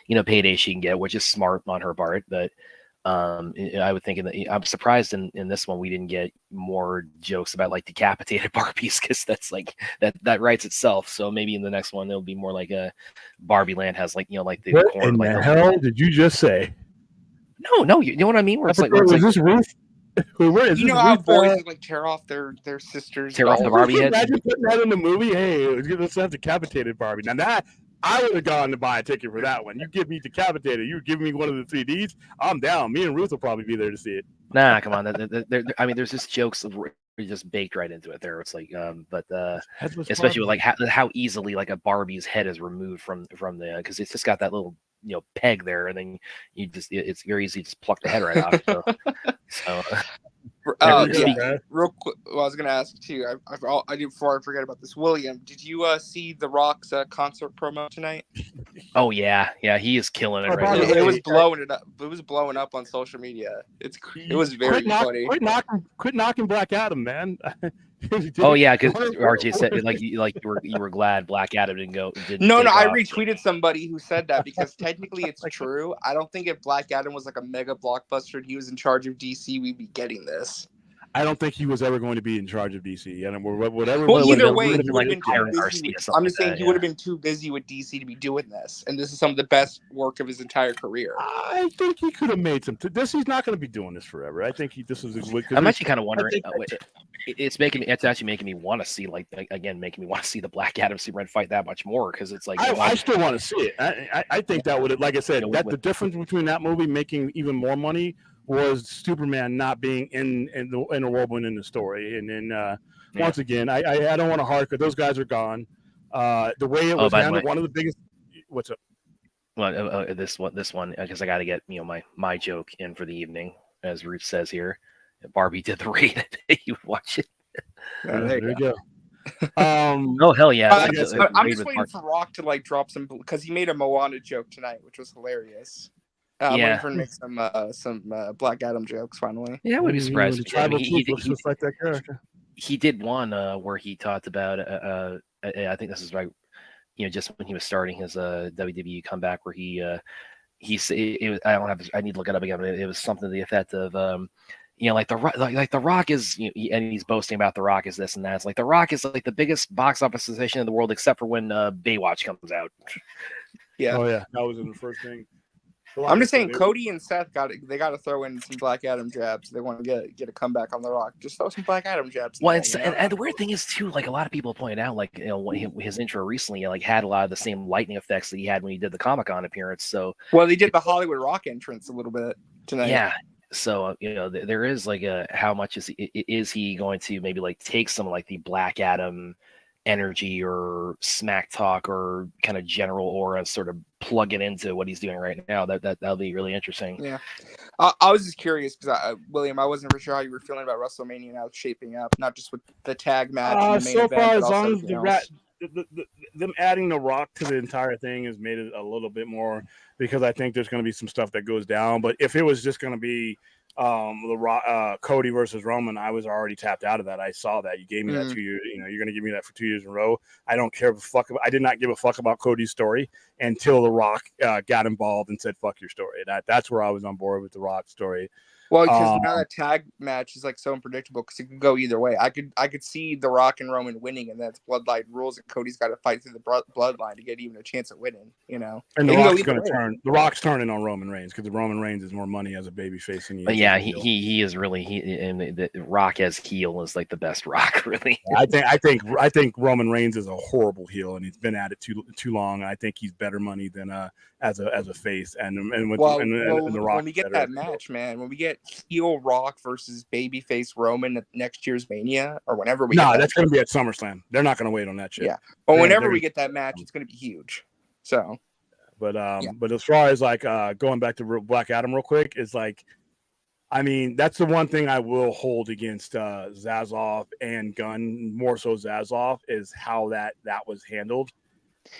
payday she can get, which is smart on her part. But I would think I'm surprised in this one we didn't get more jokes about like decapitated Barbies, because that's like that writes itself. So maybe in the next one it'll be more like a Barbie Land has like like the What corn. in Like the hell did you just say? No, you know what I mean? Where it's like, is this Ruth? Where is You this know how Ruth, boys like tear off their sisters' tear off the dolls? Barbie head? Imagine putting that in the movie. Hey, let's have decapitated Barbie. Now that I would have gone to buy a ticket for that one. You give me decapitated. You give me one of the 3Ds. I'm down. Me and Ruth will probably be there to see it. Nah, come on. I mean, there's just jokes just baked right into it there. It's like, but especially with like how easily like a Barbie's head is removed from the, because it's just got that little peg there, and then it's very easy to just pluck the head right off. So real quick. Well, I was gonna ask too. I did before I forget about this. William, did you see The Rock's concert promo tonight? Oh yeah, he is killing it right now. It was blowing it up. It was blowing up on social media. It was very funny. Quit knocking Black Adam, man. Oh yeah, because RJ said like you were glad Black Adam didn't go. No, I retweeted somebody who said that, because technically it's true. I don't think if Black Adam was like a mega blockbuster and he was in charge of DC, we'd be getting this. I don't think he was ever going to be in charge of DC, and whatever. Well, would've either been- way, would've he been would have like been too Byron busy. Garcia, something I'm like just saying that, he would have been too busy with DC to be doing this, and this is some of the best work of his entire career. I think he could have made some. He's not going to be doing this forever. I think this is. I'm actually kind of wondering. think- It's actually making me want to see making me want to see the Black Adam Superman fight that much more because it's like I still want to see it. I think that would, like I said, that the difference between that movie making even more money was Superman not being interwoven in the story. And then once again, I don't want to hark, but those guys are gone. The way it was handled, one of the biggest. What's up? Well, this one, because I got to get my joke in for the evening, as Ruth says here. Barbie did the raid. You watch it. There you go. Oh hell yeah! I'm just waiting for Rock to like drop some because he made a Moana joke tonight, which was hilarious. I'm waiting for him to make some Black Adam jokes finally. Yeah, I wouldn't be surprised. He did one where he talked about. I think this is right. Just when he was starting his WWE comeback, where he said it was. I need to look it up again. But it was something to the effect of. Like the Rock is, and he's boasting about the Rock is this and that. It's like the Rock is like the biggest box office sensation in the world, except for when Baywatch comes out. Yeah. Oh yeah, that was in the first thing. I'm just saying, Cody and Seth got to throw in some Black Adam jabs. They want to get a comeback on the Rock. Just throw some Black Adam jabs. Well, and the weird thing is too, like a lot of people pointed out, like his intro recently, like had a lot of the same lightning effects that he had when he did the Comic-Con appearance. So they did the Hollywood Rock entrance a little bit tonight. Yeah. So there is like how much is he going to maybe like take some like the Black Adam energy or smack talk or kind of general aura, sort of plug it into what he's doing right now. That'll be really interesting. Yeah, I was just curious because William, I wasn't for sure how you were feeling about WrestleMania now shaping up, not just with the tag match. And the main so event, far, but as long also as them adding the Rock to the entire thing has made it a little bit more, because I think there's going to be some stuff that goes down. But if it was just going to be the Rock, Cody versus Roman, I was already tapped out of that. I saw that you gave me that 2 years. You're going to give me that for 2 years in a row. I don't care I did not give a fuck about Cody's story until the Rock got involved and said "fuck your story." That's where I was on board with the Rock story. Well, because now that tag match is like so unpredictable because it could go either way. I could see The Rock and Roman winning, and that's bloodline rules, and Cody's got to fight through the bloodline to get even a chance at winning. And The Rock's going to turn. The Rock's turning on Roman Reigns because Roman Reigns is more money as a babyface than he is. But yeah, he is really and the Rock as heel is like the best Rock, really. I think Roman Reigns is a horrible heel, and he's been at it too long. And I think he's better money than as a face. And The Rock. When we get that match, man, when we get heel Rock versus babyface Roman at next year's Mania or whenever we that's going to be at SummerSlam. They're not going to wait on that shit. Yeah, but whenever we get that match, it's going to be huge. So, but as far as like going back to Black Adam real quick, is like, I mean, that's the one thing I will hold against Zazoff and Gunn, more so Zazoff, is how that was handled.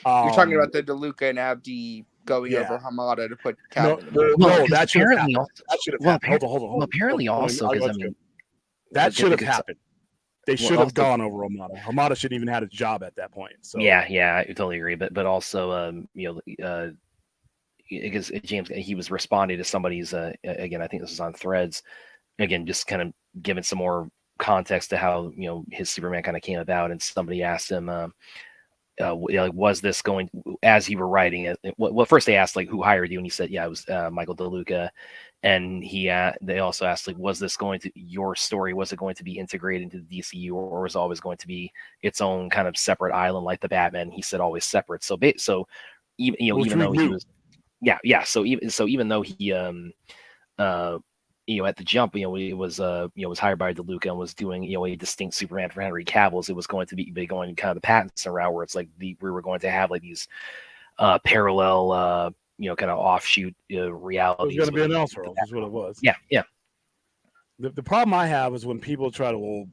You're talking about the DeLuca and Abdi going over Hamada to put Calvin. No, that should have happened. Hold on. Well, apparently also because that should have happened. They should have gone over Hamada. Hamada shouldn't even had a job at that point. So yeah, I totally agree. But also, because James, he was responding to somebody's again, I think this was on Threads, again, just kind of giving some more context to how his Superman kind of came about, and somebody asked him. Was this going as you were writing it? Well, first they asked like who hired you, and he said, "Yeah, it was Michael DeLuca." And they also asked like, "Was this going to your story? Was it going to be integrated into the DCU, or was it always going to be its own kind of separate island like the Batman?" He said always separate. So even though he was, So even though he at the jump, it was was hired by DeLuca and was doing a distinct Superman for Henry Cavill's. It was going to be going kind of the Pattinson route, where it's like we were going to have like these parallel kind of offshoot realities. It was going to be an Elseworld, is what it was. Yeah. The problem I have is when people try to,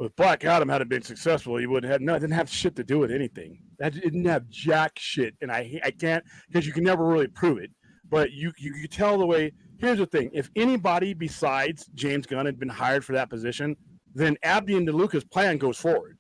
if Black Adam hadn't been successful, he didn't have shit to do with anything. That didn't have jack shit, and I can't, because you can never really prove it. But you tell the way. Here's the thing: if anybody besides James Gunn had been hired for that position, then Abdi and DeLuca's plan goes forward,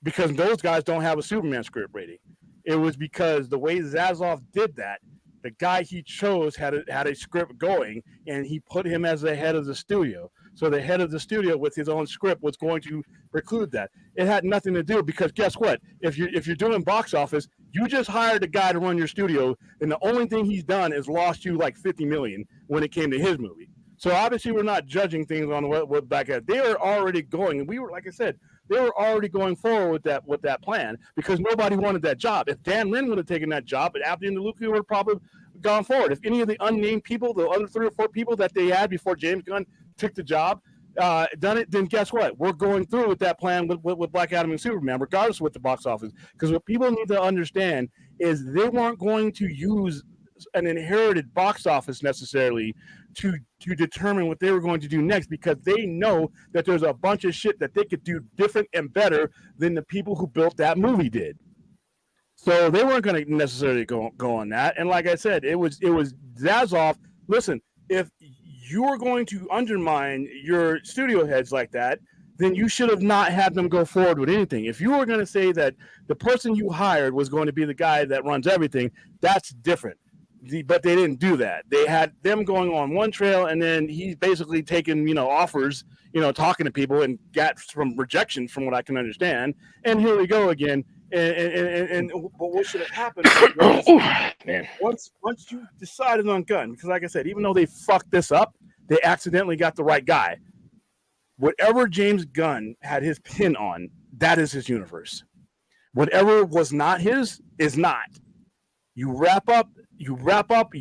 because those guys don't have a Superman script rating. It was because the way Zazoff did that, the guy he chose had a script going, and he put him as the head of the studio. So the head of the studio with his own script was going to preclude that. It had nothing to do because guess what? If you're doing box office, you just hired a guy to run your studio, and the only thing he's done is lost you like 50 million when it came to his movie. So obviously we're not judging things on what back at. They were already going, and we were, like I said, they were already going forward with that plan because nobody wanted that job. If Dan Lin would have taken that job, Abdi and DeLuca would have probably gone forward. If any of the unnamed people, the other 3 or 4 people that they had before James Gunn took the job, done it, then guess what? We're going through with that plan with Black Adam and Superman, regardless of what the box office. Because what people need to understand is they weren't going to use an inherited box office necessarily to determine what they were going to do next, because they know that there's a bunch of shit that they could do different and better than the people who built that movie did. So they weren't going to necessarily go on that. And like I said, it was Zaslav. Listen, if you were going to undermine your studio heads like that, then you should have not had them go forward with anything. If you were going to say that the person you hired was going to be the guy that runs everything, that's different. But they didn't do that. They had them going on one trail, and then he's basically taking, offers, talking to people and got from rejection, from what I can understand. And here we go again. And what should have happened was, once you decided on Gunn, because like I said, even though they fucked this up, they accidentally got the right guy. Whatever James Gunn had his pin on, that is his universe. Whatever was not his is not. You wrap up, you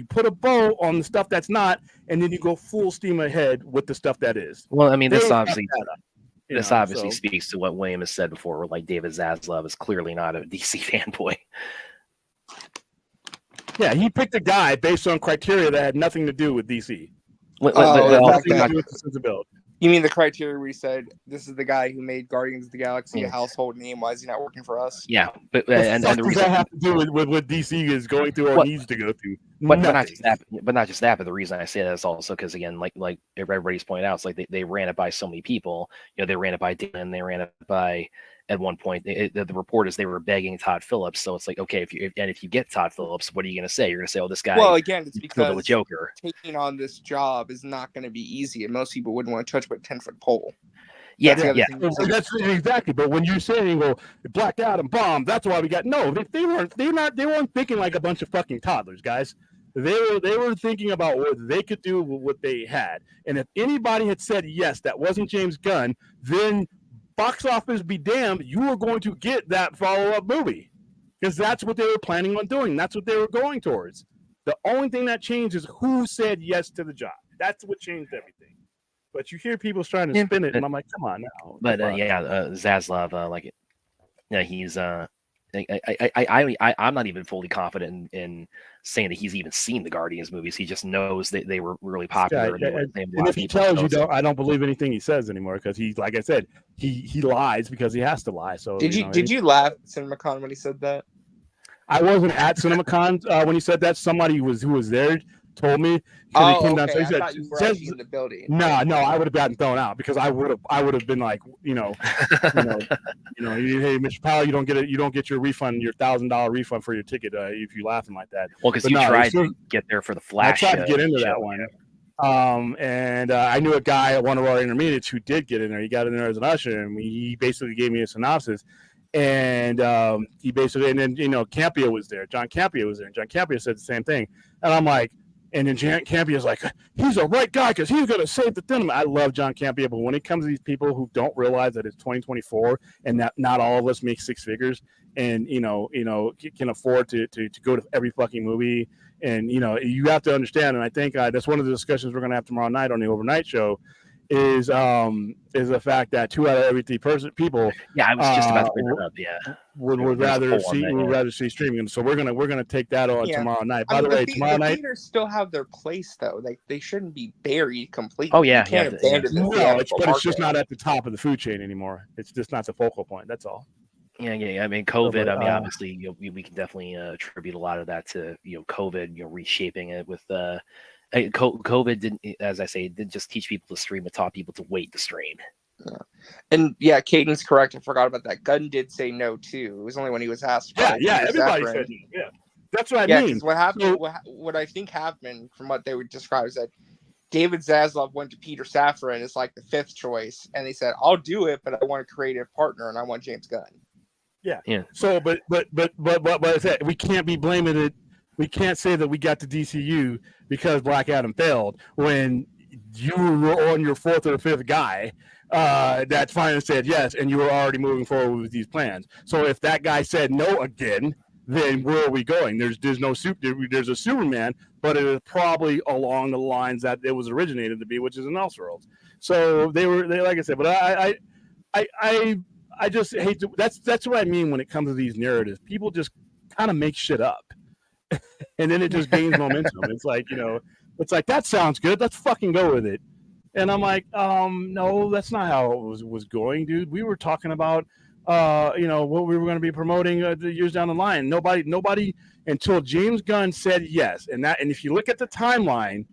put a bow on the stuff that's not, and then you go full steam ahead with the stuff that is. Well, I mean, this obviously speaks to what William has said before, where like David Zaslav is clearly not a DC fanboy. Yeah, he picked a guy based on criteria that had nothing to do with DC. You mean the criteria where he said this is the guy who made Guardians of the Galaxy a household name? Why is he not working for us? Yeah, but and the reason that have to do with what DC is going through or needs to go through. But not just that. But the reason I say that is also because, again, like everybody's pointed out, it's like they ran it by so many people. They ran it by Dylan, they ran it by. At one point, the report is they were begging Todd Phillips. So it's like, okay, if you get Todd Phillips, what are you going to say? You're going to say, oh, this guy. Well, again, it's because with Joker. Taking on this job is not going to be easy, and most people wouldn't want to touch but 10-foot pole. Yeah. That's exactly. But when you're saying, well, Black Adam bomb, that's why we got they weren't thinking like a bunch of fucking toddlers, guys. They were thinking about what they could do with what they had. And if anybody had said yes, that wasn't James Gunn, then box office be damned, you were going to get that follow-up movie, because that's what they were planning on doing. That's what they were going towards. The only thing that changed is who said yes to the job. That's what changed everything. But you hear people trying to spin it, and I'm like, come on now. But Zaslav, he's I'm not even fully confident in saying that he's even seen the Guardians movies. He just knows that they were really popular. And if he tells you, I don't believe anything he says anymore, because he, like I said, he lies because he has to lie. So did you laugh at CinemaCon when he said that? I wasn't at CinemaCon when he said that. Somebody who was there told me. Oh, okay. I thought you were actually in the building. No, I would have gotten thrown out, because I would have been like, hey, Mr. Powell, you don't get your refund, your $1,000 refund for your ticket if you laughing like that. Well, because you tried to get there for the Flash. I tried to get into that one. And I knew a guy at one of our intermediates who did get in there. He got in there as an usher, and he basically gave me a synopsis. And he basically, and then Campia was there. John Campia was there. And John Campia said the same thing. And I'm like, and then John Campia's like, he's a right guy because he's going to save the cinema. I love John Campia, but when it comes to these people who don't realize that it's 2024 and that not all of us make six figures and can afford to go to every fucking movie, and you have to understand. And I think that's one of the discussions we're going to have tomorrow night on the overnight show. Is the fact that 2 out of every 3 people. Yeah, I was just about to bring that up. Yeah, would rather see streaming. So we're gonna take that on tomorrow night. By the way, tomorrow night theaters still have their place though. Like they shouldn't be buried completely. Oh yeah, it's just not at the top of the food chain anymore. It's just not the focal point. That's all. Yeah. I mean, COVID. Obviously, we can definitely attribute a lot of that to COVID. Reshaping it with COVID didn't, as I say, didn't just teach people to stream, it taught people to wait to stream. Yeah. And Caden's correct. I forgot about that. Gunn did say no too. It was only when he was asked. Yeah, everybody said no. Yeah, that's what I mean. What happened? What I think happened, from what they would describe, is that David Zaslav went to Peter Safran as like the 5th choice, and they said, "I'll do it, but I want a creative partner, and I want James Gunn." Yeah. Yeah. So, but I said we can't be blaming it. We can't say that we got the DCU because Black Adam failed when you were on your 4th or 5th guy that finally said yes, and you were already moving forward with these plans. So if that guy said no again, then where are we going? There's no there's a Superman, but it is probably along the lines that it was originated to be, which is an Elseworlds. So they like I said, but I just hate to. That's what I mean when it comes to these narratives. People just kind of make shit up, and then it just gains momentum. It's like it's like that sounds good. Let's fucking go with it. And I'm like, no, that's not how it was going, dude. We were talking about, what we were going to be promoting years down the line. Nobody until James Gunn said yes, and if you look at the timeline.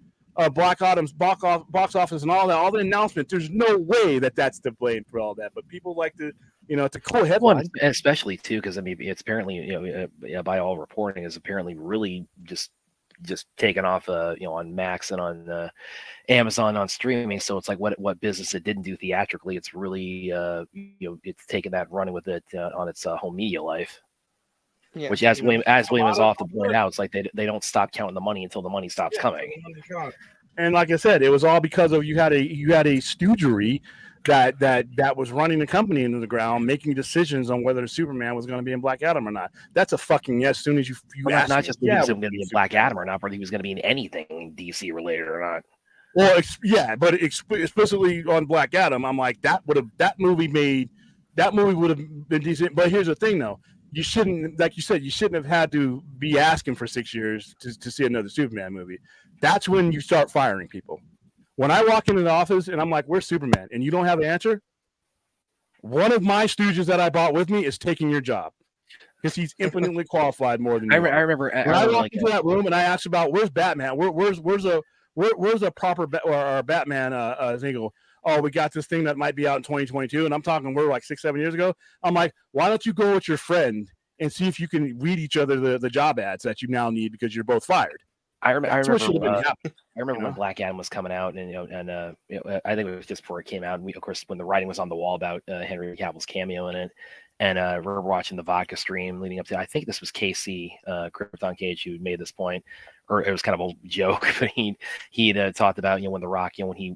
Black Adam's box office and all that, all the announcements. There's no way that's to blame for all that. But people like to, it's a cool headline. Well, especially too, because I mean, it's apparently, by all reporting, is apparently really just taken off, on Max and on Amazon on streaming. So it's like what business it didn't do theatrically, it's really, it's taken that running with it on its home media life. Yeah. Which, as William is off to point out, it's like they don't stop counting the money until the money stops coming. And like I said, it was all because of you had a stoogery that was running the company into the ground, making decisions on whether Superman was going to be in Black Adam or not. That's a fucking yes. As soon as you ask, not just whether he was going to be in Black Adam or not, but he was going to be in anything DC related or not. Well, but explicitly on Black Adam, I'm like that movie would have been decent. But here's the thing, though. You shouldn't, like you said, you shouldn't have had to be asking for 6 years to see another Superman movie. That's when you start firing people. When I walk into the office and I'm like, "Where's Superman?" and you don't have an answer, one of my stooges that I brought with me is taking your job because he's infinitely qualified more than you. I remember when I walked into that room and I asked about where's Batman, where's a proper Batman single. Oh, we got this thing that might be out in 2022, and I'm talking we're like 6-7 years ago. I'm like, why don't you go with your friend and see if you can read each other the job ads that you now need because you're both fired. I remember when Black Adam was coming out, and I think it was just before it came out. And of course, when the writing was on the wall about Henry Cavill's cameo in it, and I remember watching the vodka stream leading up to. I think this was KC Krypton Cage who made this point, or it was kind of a joke, but he'd talked about when The Rock when he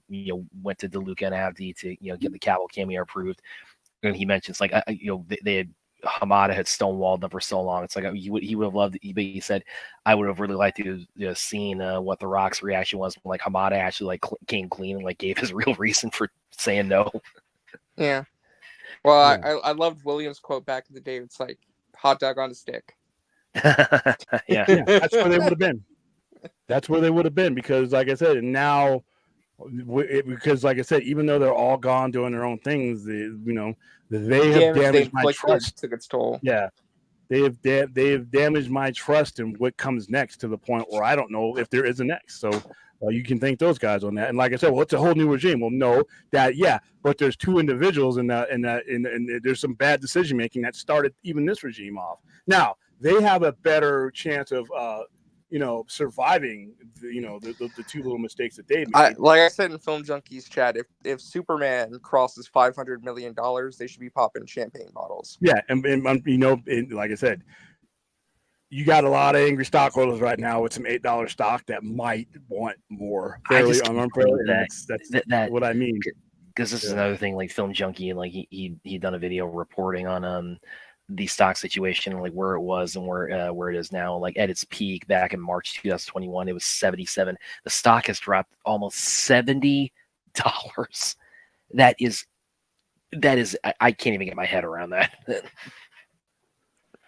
went to DeLuca and Abdi to get the Cavill cameo approved, and he mentions like they had. Hamada had stonewalled them for so long. It's like he would have loved it, but he said, I would have really liked to have seen what The Rock's reaction was when like Hamada actually like came clean and like gave his real reason for saying no. Yeah. Well, yeah. I loved William's quote back in the day. It's like hot dog on a stick. yeah, that's where they would have been. That's where they would have been because, like I said, and now. Because, like I said, even though they're all gone doing their own things, they have damaged my trust. Took its toll. Yeah, they have damaged my trust in what comes next to the point where I don't know if there is a next. So you can thank those guys on that. And like I said, well, it's a whole new regime. Well, no, but there's two individuals and there's some bad decision making that started even this regime off. Now they have a better chance of. Surviving the two little mistakes that they made. Like I said in Film Junkies chat, if Superman crosses $500 million, they should be popping champagne bottles. Yeah, and like I said, you got a lot of angry stockholders right now with some $8 stock that might want more. Fairly unfairly. That's what I mean. Because this is another thing, like Film Junkie, like he done a video reporting on the stock situation, like where it was and where it is now. Like at its peak back in March 2021, it was 77. The stock has dropped almost $70. That is I can't even get my head around that.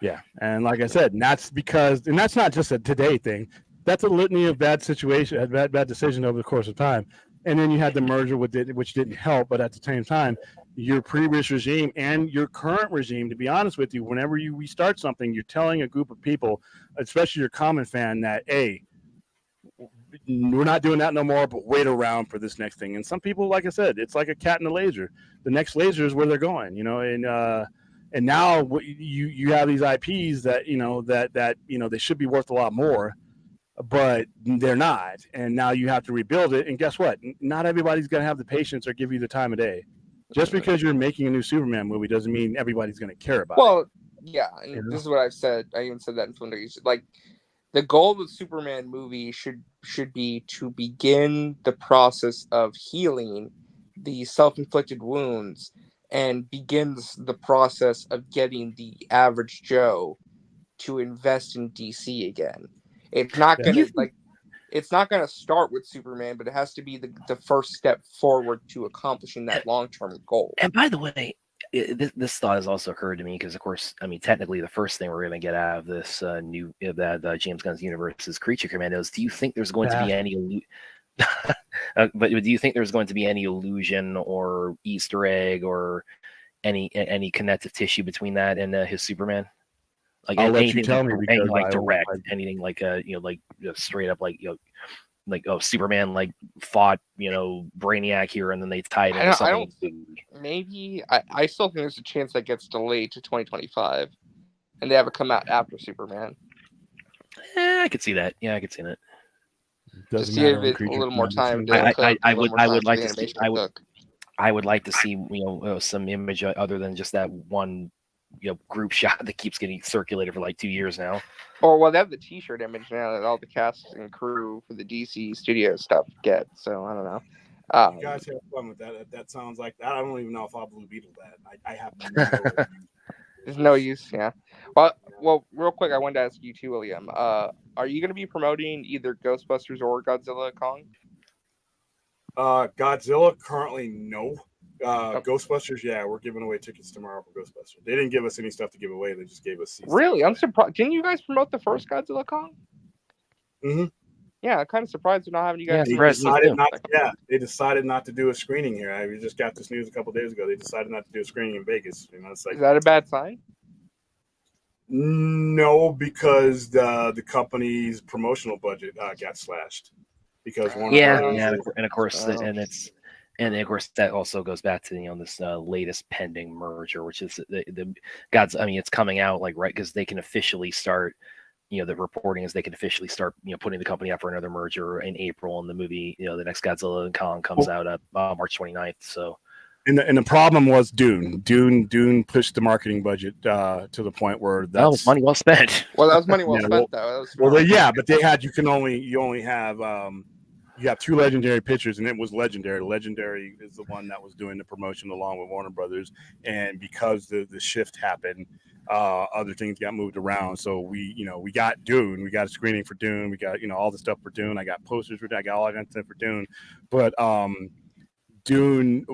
Yeah, and like I said, and that's not just a today thing. That's a litany of bad situation, bad decision over the course of time. And then you had the merger with it, which didn't help. But at the same time, your previous regime and your current regime, to be honest with you, whenever you restart something, you're telling a group of people, especially your common fan, that, hey, we're not doing that no more, but wait around for this next thing. And some people, like I said, it's like a cat and a laser. The next laser is where they're going, and now you have these IPs that, that they should be worth a lot more. but they're not. And now you have to rebuild it. And guess what? Not everybody's going to have the patience or give you the time of day. Just because you're making a new Superman movie doesn't mean everybody's going to care about it. Well, yeah, and You know? this is what I've said. I even said that in Flinder. Like, the goal of the Superman movie should be to begin the process of healing the self-inflicted wounds and begins the process of getting the average Joe to invest in DC again. It's not Yeah. gonna it's not gonna start with Superman, but it has to be the first step forward to accomplishing that long-term goal. And by the way, this thought has also occurred to me because, of course, I mean, technically, the first thing we're going to get out of this new that James Gunn's universe is Creature Commandos. Do you think there's going to be any? But do you think there's going to be any illusion or Easter egg or any connective tissue between that and his Superman? Like I'll let anything, you tell me anything because like I direct, anything like straight up like Superman like fought Brainiac here and then they tied into something. I don't think, maybe I still think there's a chance that gets delayed to 2025 and they have it come out after Superman. I could see that. Yeah, I could see that. Doesn't to see if it's a little more time. I would like to see. I would like to see some image other than just that one group shot that keeps getting circulated for like 2 years now. Or well, they have the T-shirt image now that all the cast and crew for the DC studio stuff get. So I don't know. You guys have fun with that. That sounds like that. I don't even know if I'll Blue Beetle that. I have no. There's no use. Yeah. Well, real quick, I wanted to ask you too, William. Are you going to be promoting either Ghostbusters or Godzilla Kong? Godzilla currently no. Ghostbusters, yeah, we're giving away tickets tomorrow for Ghostbusters. They didn't give us any stuff to give away. They just gave us seats. Really? I'm surprised. Didn't you guys promote the first Godzilla Kong? Mm-hmm. Yeah, I'm kind of surprised they're not having you guys. They decided not to do a screening here. We just got this news a couple days ago. They decided not to do a screening in Vegas. It's like, is that a bad sign? No, because the company's promotional budget got slashed because one. And of course that also goes back to this latest pending merger, which is the God's. I mean, it's coming out like right because they can officially start. The reporting is they can officially start putting the company up for another merger in April, and the movie the next Godzilla and Kong comes out March 29th. So. And the problem was Dune. Dune pushed the marketing budget to the point where that was money well spent. Well, that was money well spent, though. But they had you only have you have two legendary pictures, and it was Legendary. Legendary is the one that was doing the promotion along with Warner Brothers, and because the shift happened, other things got moved around. So we got Dune. We got a screening for Dune. We got all the stuff for Dune. I got posters for. I got all I got for Dune, but Dune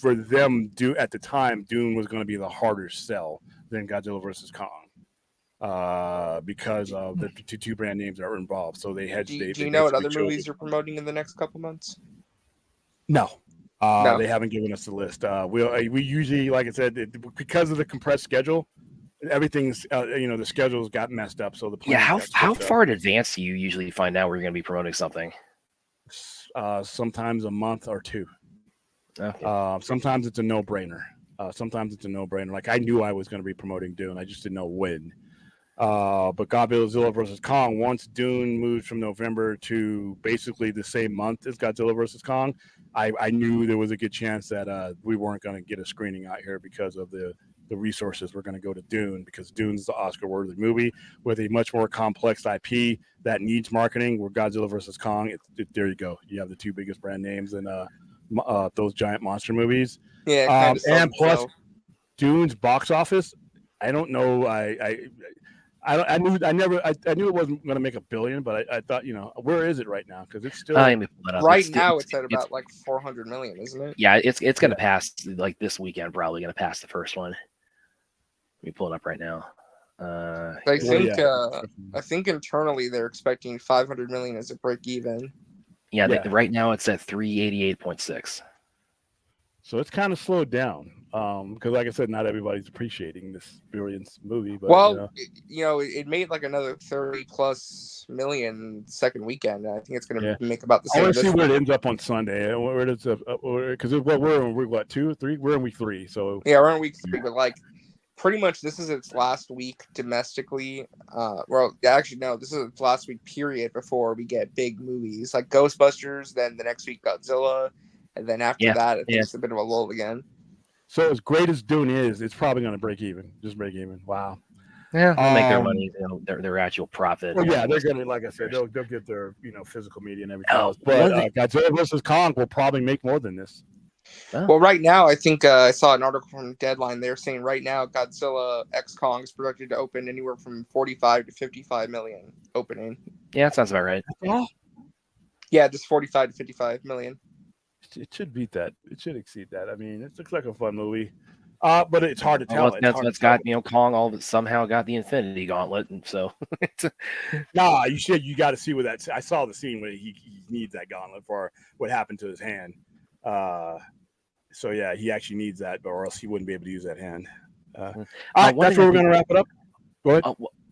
for them, at the time, Dune was going to be the harder sell than Godzilla vs. Kong, because of the two brand names that were involved. So they had. Do you know what other movies you're promoting in the next couple months? No, they haven't given us a list. We usually, like I said, because of the compressed schedule, everything's the schedules got messed up. So how far in advance do you usually find out where you're going to be promoting something? Sometimes a month or two. Okay. Sometimes it's a no-brainer. Like I knew I was going to be promoting Dune. I just didn't know when. But Godzilla vs. Kong, once Dune moved from November to basically the same month as Godzilla vs. Kong, I knew there was a good chance that we weren't going to get a screening out here because of the resources were going to go to Dune, because Dune's the Oscar-worthy movie with a much more complex IP that needs marketing. Where Godzilla vs. Kong, there you go. You have the two biggest brand names and those giant monster movies. Yeah, and plus Dune's box office. I don't know. I knew it wasn't going to make $1 billion, but I thought, where is it right now? Because it's still right now. It's at about like 400 million, isn't it? Yeah, it's going to pass like this weekend. Probably going to pass the first one. Let me pull it up right now. I think internally they're expecting 500 million as a break even. Yeah, right now it's at 388.6. So it's kind of slowed down because, like I said, not everybody's appreciating this brilliant movie. But, it made like another 30+ million second weekend. I think it's going to make about the same. I want to see where it ends up on Sunday. Where does because we're in week 2, 3? We're in week 3. So yeah, we're in week 3, but like pretty much this is its last week domestically. Well, actually, no, this is its last week period before we get big movies like Ghostbusters. Then the next week Godzilla, and then after that, I think it's a bit of a lull again. So as great as Dune is, it's probably going to break even. Just break even. Wow. Yeah, they'll make their money, their actual profit. Well, yeah, they're going to, like I said, they'll get their physical media and everything else. But But Godzilla versus Kong will probably make more than this. Well, right now, I think I saw an article from Deadline. They're saying right now Godzilla X Kong is projected to open anywhere from 45 to 55 million opening. Yeah, that sounds about right. Yeah, just 45 to 55 million. It should beat that. It should exceed that. I mean, it looks like a fun movie. But it's hard to tell. It's got Kong all of it somehow got the Infinity Gauntlet, and so nah, you got to see what that. I saw the scene where he needs that gauntlet for what happened to his hand. So yeah, he actually needs that, or else he wouldn't be able to use that hand. All right, that's where we're going to wrap it up. Go ahead.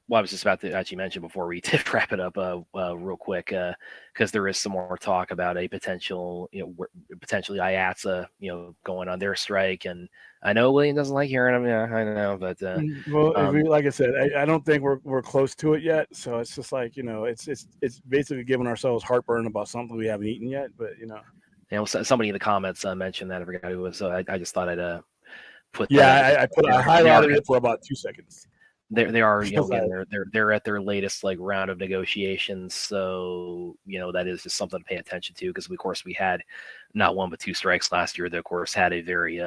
Well, I was just about to actually mention before we did wrap it up real quick, because there is some more talk about a potential, potentially IATSE, going on their strike. And I know William doesn't like hearing them. Yeah, I know, but like I said, I don't think we're close to it yet. So it's just like it's basically giving ourselves heartburn about something we haven't eaten yet. But somebody in the comments mentioned that. I forgot who it was. So I just thought I'd put. Yeah, I highlighted it for about 2 seconds. They are, they're at their latest round of negotiations, so that is just something to pay attention to, because of course we had not one but two strikes last year that of course had a very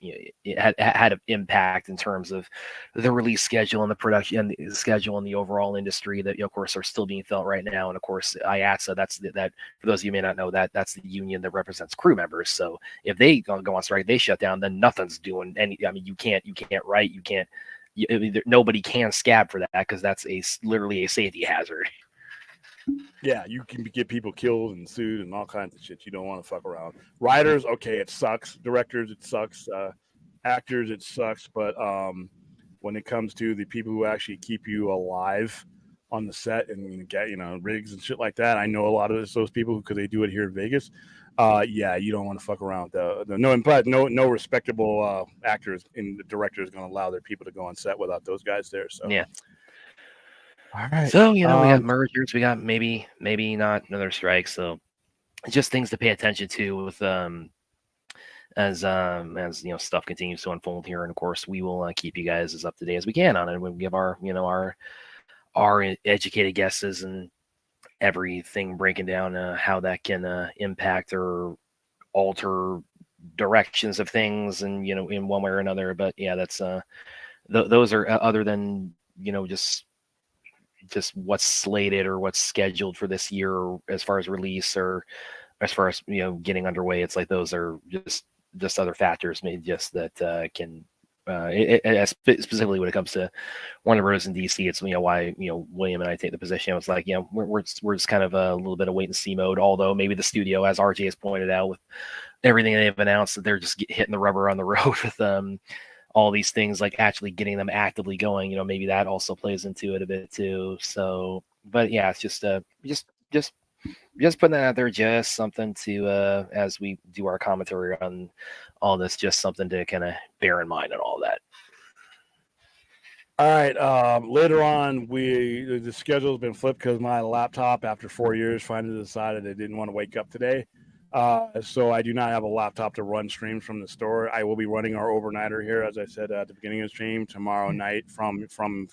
it had an impact in terms of the release schedule and the production and the schedule and the overall industry that of course are still being felt right now. And of course IATSE, that for those of you who may not know, that's the union that represents crew members. So if they go on strike, they shut down, then nothing's doing any. I mean, you can't write, you can't. Nobody can scab for that, because that's literally a safety hazard. Yeah, you can get people killed and sued and all kinds of shit. You don't want to fuck around. Writers, okay, it sucks. Directors, it sucks. Actors, it sucks. But when it comes to the people who actually keep you alive on the set and get rigs and shit like that, I know a lot of those people because they do it here in Vegas. Yeah, you don't want to fuck around. No respectable actors and the director is going to allow their people to go on set without those guys there. So yeah. All right. So we got mergers. We got maybe not another strike. So just things to pay attention to with as stuff continues to unfold here. And of course, we will keep you guys as up to date as we can on it. We'll give our our educated guesses and everything, breaking down how that can impact or alter directions of things, and in one way or another. But yeah, that's those are other than just what's slated or what's scheduled for this year as far as release or as far as getting underway. It's like those are just other factors, maybe just that can specifically when it comes to Warner Bros. In DC. It's why William and I take the position. It's like we're just kind of a little bit of wait and see mode. Although maybe the studio, as RJ has pointed out, with everything they've announced, that they're just hitting the rubber on the road with all these things, like actually getting them actively going. Maybe that also plays into it a bit too. So, but yeah, it's just putting that out there, just something to as we do our commentary on all this, just something to kind of bear in mind and all that. All right. Later on, the schedule's been flipped because my laptop, after 4 years, finally decided it didn't want to wake up today. So I do not have a laptop to run streams from the store. I will be running our overnighter here, as I said at the beginning of the stream, tomorrow night from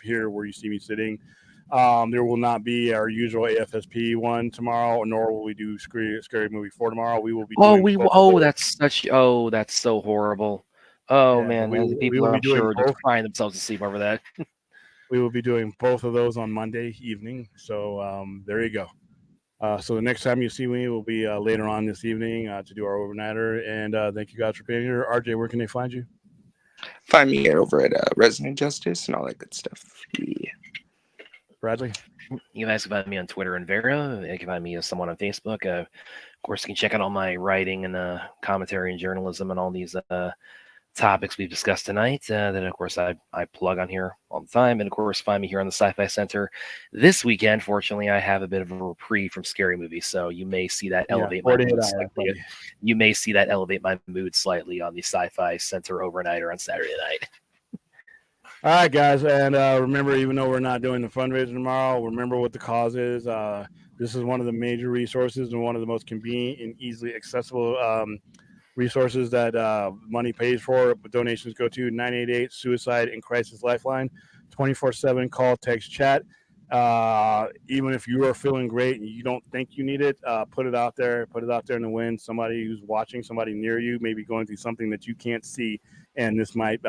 here where you see me sitting. There will not be our usual AFSP one tomorrow, nor will we do Scary Movie 4 tomorrow. We will be that's so horrible. Oh, yeah, man, people I'm sure are crying themselves to sleep over that. We will be doing both of those on Monday evening. So there you go. So the next time you see me will be later on this evening to do our overnighter. And thank you guys for being here. RJ, where can they find you? Find me over at Resident Justice and all that good stuff. Yeah. Bradley? You guys can find me on Twitter and Vera. You can find me as someone on Facebook. Of course, you can check out all my writing and commentary and journalism and all these topics we've discussed tonight. Then, of course, I plug on here all the time. And, of course, find me here on the Sci-Fi Center this weekend. Fortunately, I have a bit of a reprieve from Scary Movie, so you may see that elevate my mood slightly. You may see that elevate my mood slightly on the Sci-Fi Center overnighter on Saturday night. All right, guys, and remember, even though we're not doing the fundraiser tomorrow, remember what the cause is. This is one of the major resources and one of the most convenient and easily accessible resources that money pays for. But donations go to 988 Suicide and Crisis Lifeline, 24/7 call, text, chat. Even if you are feeling great and you don't think you need it, put it out there. Put it out there in the wind. Somebody who's watching, somebody near you, maybe going through something that you can't see, and this might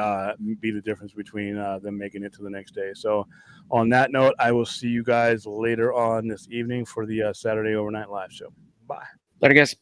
be the difference between them making it to the next day. So, on that note, I will see you guys later on this evening for the Saturday Overnight Live show. Bye. Later, guys.